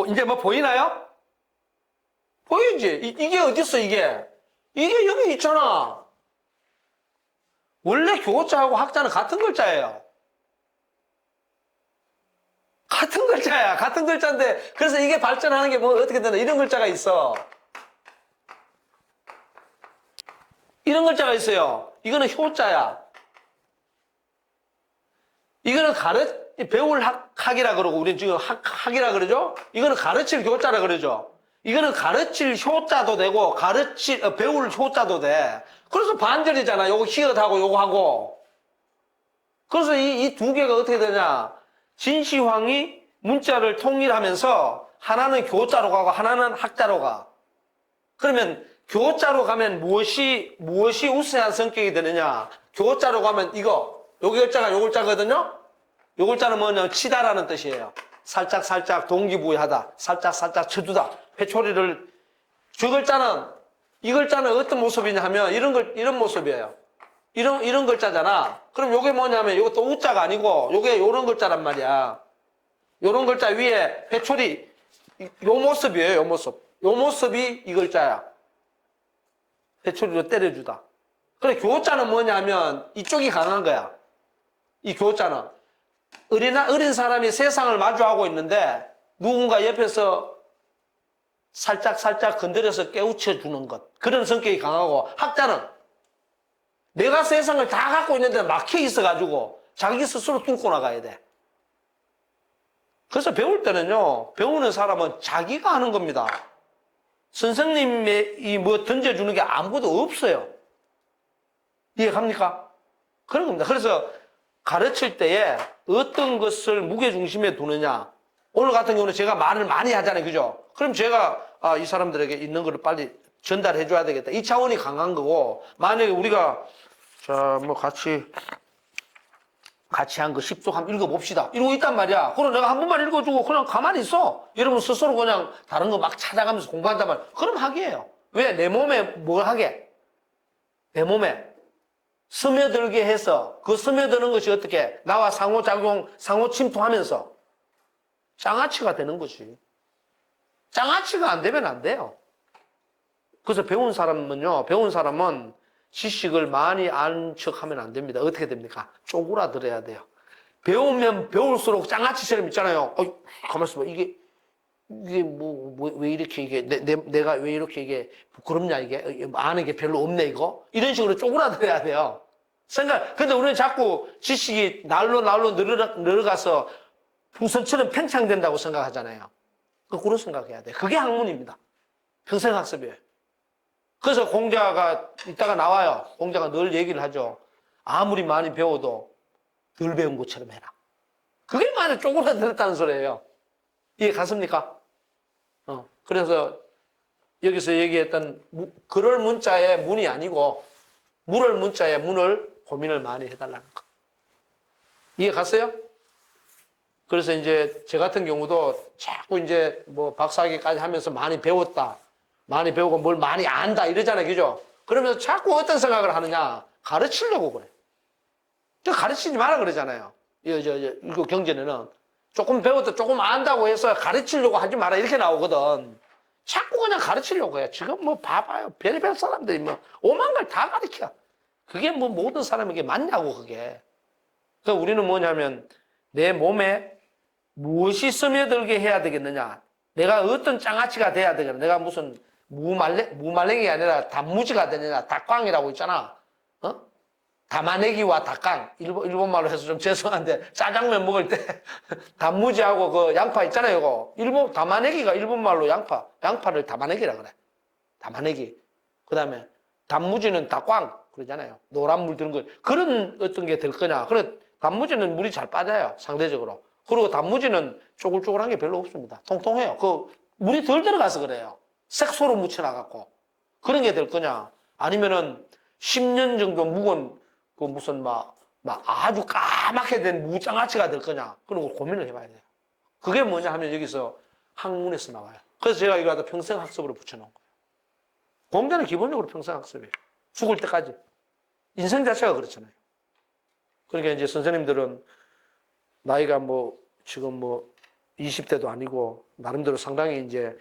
이제 뭐 보이나요? 보이지? 이게 어딨어, 이게? 이게 여기 있잖아. 원래 교자하고 학자는 같은 글자예요. 같은 글자야. 같은 글자인데, 그래서 이게 발전하는 게 뭐 어떻게 되나? 이런 글자가 있어. 이런 글자가 있어요. 이거는 효자야. 이거는 배울 학이라 그러고, 우리는 지금 학이라 그러죠? 이거는 가르칠 교자라 그러죠? 이거는 가르칠 효자도 되고, 배울 효자도 돼. 그래서 반절이잖아. 요거 히읗하고 요거 하고. 그래서 이 두 개가 어떻게 되냐? 진시황이 문자를 통일하면서 하나는 교자로 가고 하나는 학자로 가. 그러면 교자로 가면 무엇이 우세한 성격이 되느냐? 교자로 가면 요 글자가 요 글자거든요? 요 글자는 뭐냐면 치다라는 뜻이에요. 살짝 동기부여하다. 살짝 쳐두다. 회초리를, 이 글자는 어떤 모습이냐 하면 이런 모습이에요. 이런 글자잖아. 그럼 요게 뭐냐면 이것도 우자가 아니고 요게 요런 글자란 말이야. 요런 글자 위에 회초리, 요 모습이에요, 요 모습. 요 모습이 이 글자야. 회초리로 때려주다. 그래, 교자는 뭐냐면 이쪽이 강한 거야. 이 교자는. 어린 사람이 세상을 마주하고 있는데 누군가 옆에서 살짝 건드려서 깨우쳐 주는 것. 그런 성격이 강하고, 학자는 내가 세상을 다 갖고 있는데 막혀 있어가지고 자기 스스로 뚫고 나가야 돼. 그래서 배울 때는요, 배우는 사람은 자기가 하는 겁니다. 선생님이 뭐 던져주는 게 아무것도 없어요. 이해갑니까? 그런 겁니다. 그래서 가르칠 때에 어떤 것을 무게중심에 두느냐. 오늘 같은 경우는 제가 말을 많이 하잖아요. 그죠? 그럼 제가 이 사람들에게 있는 거를 빨리 전달해 줘야 되겠다. 이 차원이 강한 거고, 만약에 우리가 뭐 같이 한 거 10쪽 한번 읽어봅시다. 이러고 있단 말이야. 그럼 내가 한 번만 읽어주고 그냥 가만히 있어. 여러분 스스로 그냥 다른 거 막 찾아가면서 공부한단 말이야. 그럼 학이에요. 왜? 내 몸에 뭘 하게? 내 몸에 스며들게 해서 그 스며드는 것이 어떻게? 나와 상호작용, 상호침투하면서 장아찌가 되는 거지. 장아찌가 안 되면 안 돼요. 그래서 배운 사람은 지식을 많이 아는 척 하면 안 됩니다. 어떻게 됩니까? 쪼그라들어야 돼요. 배우면 배울수록 장아찌처럼 있잖아요. 가만 있어봐. 이게 왜 이렇게 내가 왜 이렇게 이게 부끄럽냐, 이게. 아는 게 별로 없네, 이거. 이런 식으로 쪼그라들어야 돼요. 근데 우리는 자꾸 지식이 날로 늘어가서 풍선처럼 팽창된다고 생각하잖아요. 그런 생각해야 돼. 그게 학문입니다. 평생학습이에요. 그래서 공자가 이따가 나와요. 공자가 늘 얘기를 하죠. 아무리 많이 배워도 덜 배운 것처럼 해라. 그게 만약 쪼그라들었다는 소리예요. 이해 갔습니까? 그래서 여기서 얘기했던 그럴 문자의 문이 아니고 물을 문자의 문을 고민을 많이 해달라는 거. 이해 갔어요? 그래서 이제 저 같은 경우도 자꾸 이제 뭐 박사학위까지 하면서 많이 배웠다. 많이 배우고 뭘 많이 안다 이러잖아요. 그죠? 그러면서 자꾸 어떤 생각을 하느냐. 가르치려고 그래. 가르치지 마라 그러잖아요. 이거 경전에는. 조금 배웠다, 조금 안다고 해서 가르치려고 하지 마라 이렇게 나오거든. 자꾸 그냥 가르치려고 해. 지금 뭐 봐봐요. 별의별 사람들이 뭐 오만 걸 다 가르쳐. 그게 뭐 모든 사람에게 맞냐고 그게. 그러니까 우리는 뭐냐면 내 몸에 무엇이 스며들게 해야 되겠느냐. 내가 어떤 장아찌가 돼야 되겠느냐. 내가 무슨 무말랭이가 아니라 단무지가 되느냐. 닭광이라고 있잖아. 다마내기와 닭강. 일본말로 해서 좀 죄송한데, 짜장면 먹을 때, 단무지하고 그 양파 있잖아요, 이거. 다마내기가 일본말로 양파를 다마내기라 그래. 다마내기. 그 다음에, 단무지는 닭광. 그러잖아요. 노란 물 드는 거. 그런 어떤 게 될 거냐. 그래, 단무지는 물이 잘 빠져요, 상대적으로. 그리고 단무지는 쪼글쪼글한 게 별로 없습니다. 통통해요. 물이 덜 들어가서 그래요. 색소로 묻혀나갖고. 그런 게 될 거냐. 아니면은, 10년 정도 묵은 무슨 아주 까맣게 된 무장아찌가 될 거냐. 그런 걸 고민을 해봐야 돼요. 그게 뭐냐 하면 여기서 학문에서 나와요. 그래서 제가 이거 하다 평생학습으로 붙여놓은 거예요. 공자는 기본적으로 평생학습이에요. 죽을 때까지. 인생 자체가 그렇잖아요. 그러니까 이제 선생님들은 나이가 뭐 지금 뭐 20대도 아니고 나름대로 상당히 이제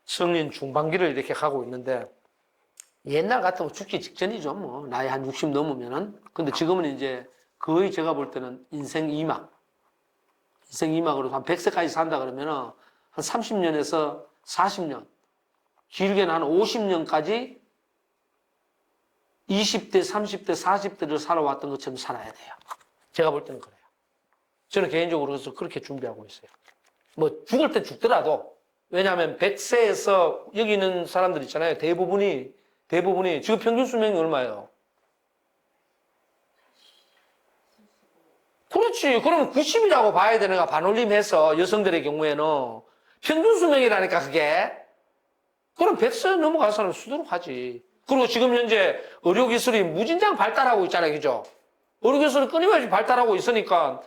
성인 중반기를 이렇게 가고 있는데 옛날 같으면 죽기 직전이죠. 뭐 나이 한 60 넘으면은. 근데 지금은 이제 거의 제가 볼 때는 인생 2막. 인생 2막으로 한 100세까지 산다 그러면은 한 30년에서 40년. 길게는 한 50년까지 20대, 30대, 40대를 살아왔던 것처럼 살아야 돼요. 제가 볼 때는 그래요. 저는 개인적으로 그래서 그렇게 준비하고 있어요. 뭐 죽을 때 죽더라도 왜냐하면 100세에서 여기 있는 사람들 있잖아요. 대부분이 지금 평균 수명이 얼마예요? 그렇지. 그러면 90이라고 봐야 되는가 반올림해서 여성들의 경우에는 평균 수명이라니까 그게. 그럼 100세 넘어갈 사람 수두룩 하지. 그리고 지금 현재 의료기술이 무진장 발달하고 있잖아요. 그죠? 의료기술이 끊임없이 발달하고 있으니까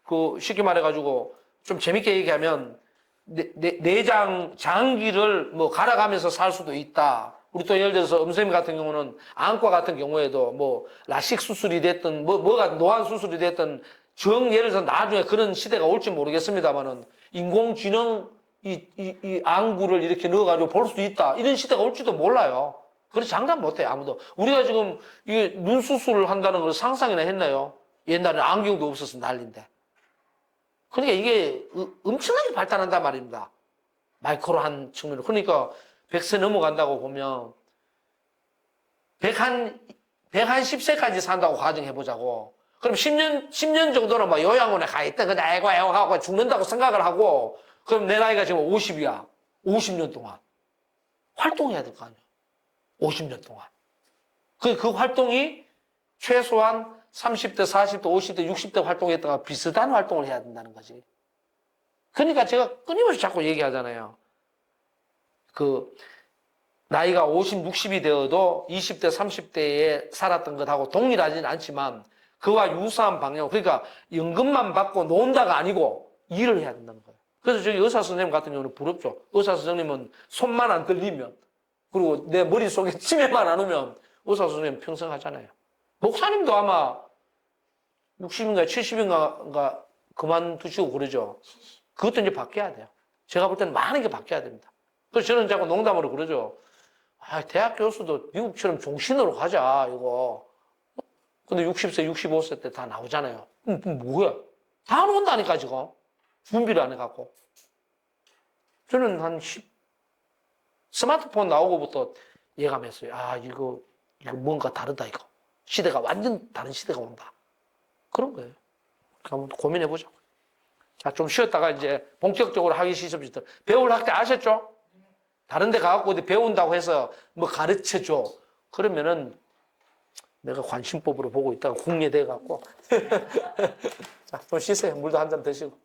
그 쉽게 말해가지고 좀 재밌게 얘기하면 내장, 장기를 뭐 갈아가면서 살 수도 있다. 우리 또 예를 들어서 음성님 같은 경우는 안과 같은 경우에도 뭐 라식 수술이 됐든 뭐가 노안 수술이 됐든 예를 들어서 나중에 그런 시대가 올지 모르겠습니다만은 인공지능 이 안구를 이렇게 넣어가지고 볼 수 있다. 이런 시대가 올지도 몰라요. 그래서 장담 못해요, 아무도. 우리가 지금 이게 눈 수술을 한다는 걸 상상이나 했나요? 옛날에는 안경도 없어서 난리인데. 그러니까 이게 엄청나게 발달한단 말입니다. 마이크로한 측면으로. 그러니까 100세 넘어간다고 보면 110세까지 산다고 가정해보자고. 그럼 10년 정도는 뭐 요양원에 가 있다. 그냥 아이고 하고 죽는다고 생각을 하고 그럼 내 나이가 지금 50이야. 50년 동안. 활동해야 될 거 아니야. 50년 동안. 그 활동이 최소한 30대, 40대, 50대, 60대 활동했다가 비슷한 활동을 해야 된다는 거지. 그러니까 제가 끊임없이 자꾸 얘기하잖아요. 그, 나이가 50, 60이 되어도 20대, 30대에 살았던 것하고 동일하지는 않지만 그와 유사한 방향, 그러니까 연금만 받고 논다가 아니고 일을 해야 된다는 거예요. 그래서 저기 의사 선생님 같은 경우는 부럽죠. 의사 선생님은 손만 안 들리면 그리고 내 머릿속에 치매만 안 오면 의사 선생님 평생 하잖아요. 목사님도 아마 60인가 70인가 그만두시고 그러죠. 그것도 이제 바뀌어야 돼요. 제가 볼 때는 많은 게 바뀌어야 됩니다. 그래서 저는 자꾸 농담으로 그러죠. 아, 대학 교수도 미국처럼 종신으로 가자, 이거. 근데 60세, 65세 때 다 나오잖아요. 뭐야? 다 나온다니까, 지금. 준비를 안 해갖고. 저는 스마트폰 나오고부터 예감했어요. 아, 이거 뭔가 다르다, 이거. 시대가 완전 다른 시대가 온다. 그런 거예요. 한번 고민해보자. 자, 좀 쉬었다가 이제 본격적으로 하기 시작부터. 배울 학대 아셨죠? 다른 데 가갖고 어디 배운다고 해서 뭐 가르쳐줘. 그러면은 내가 관심법으로 보고 있다가 국내돼 갖고. 자, 좀 쉬세요. 물도 한 잔 드시고.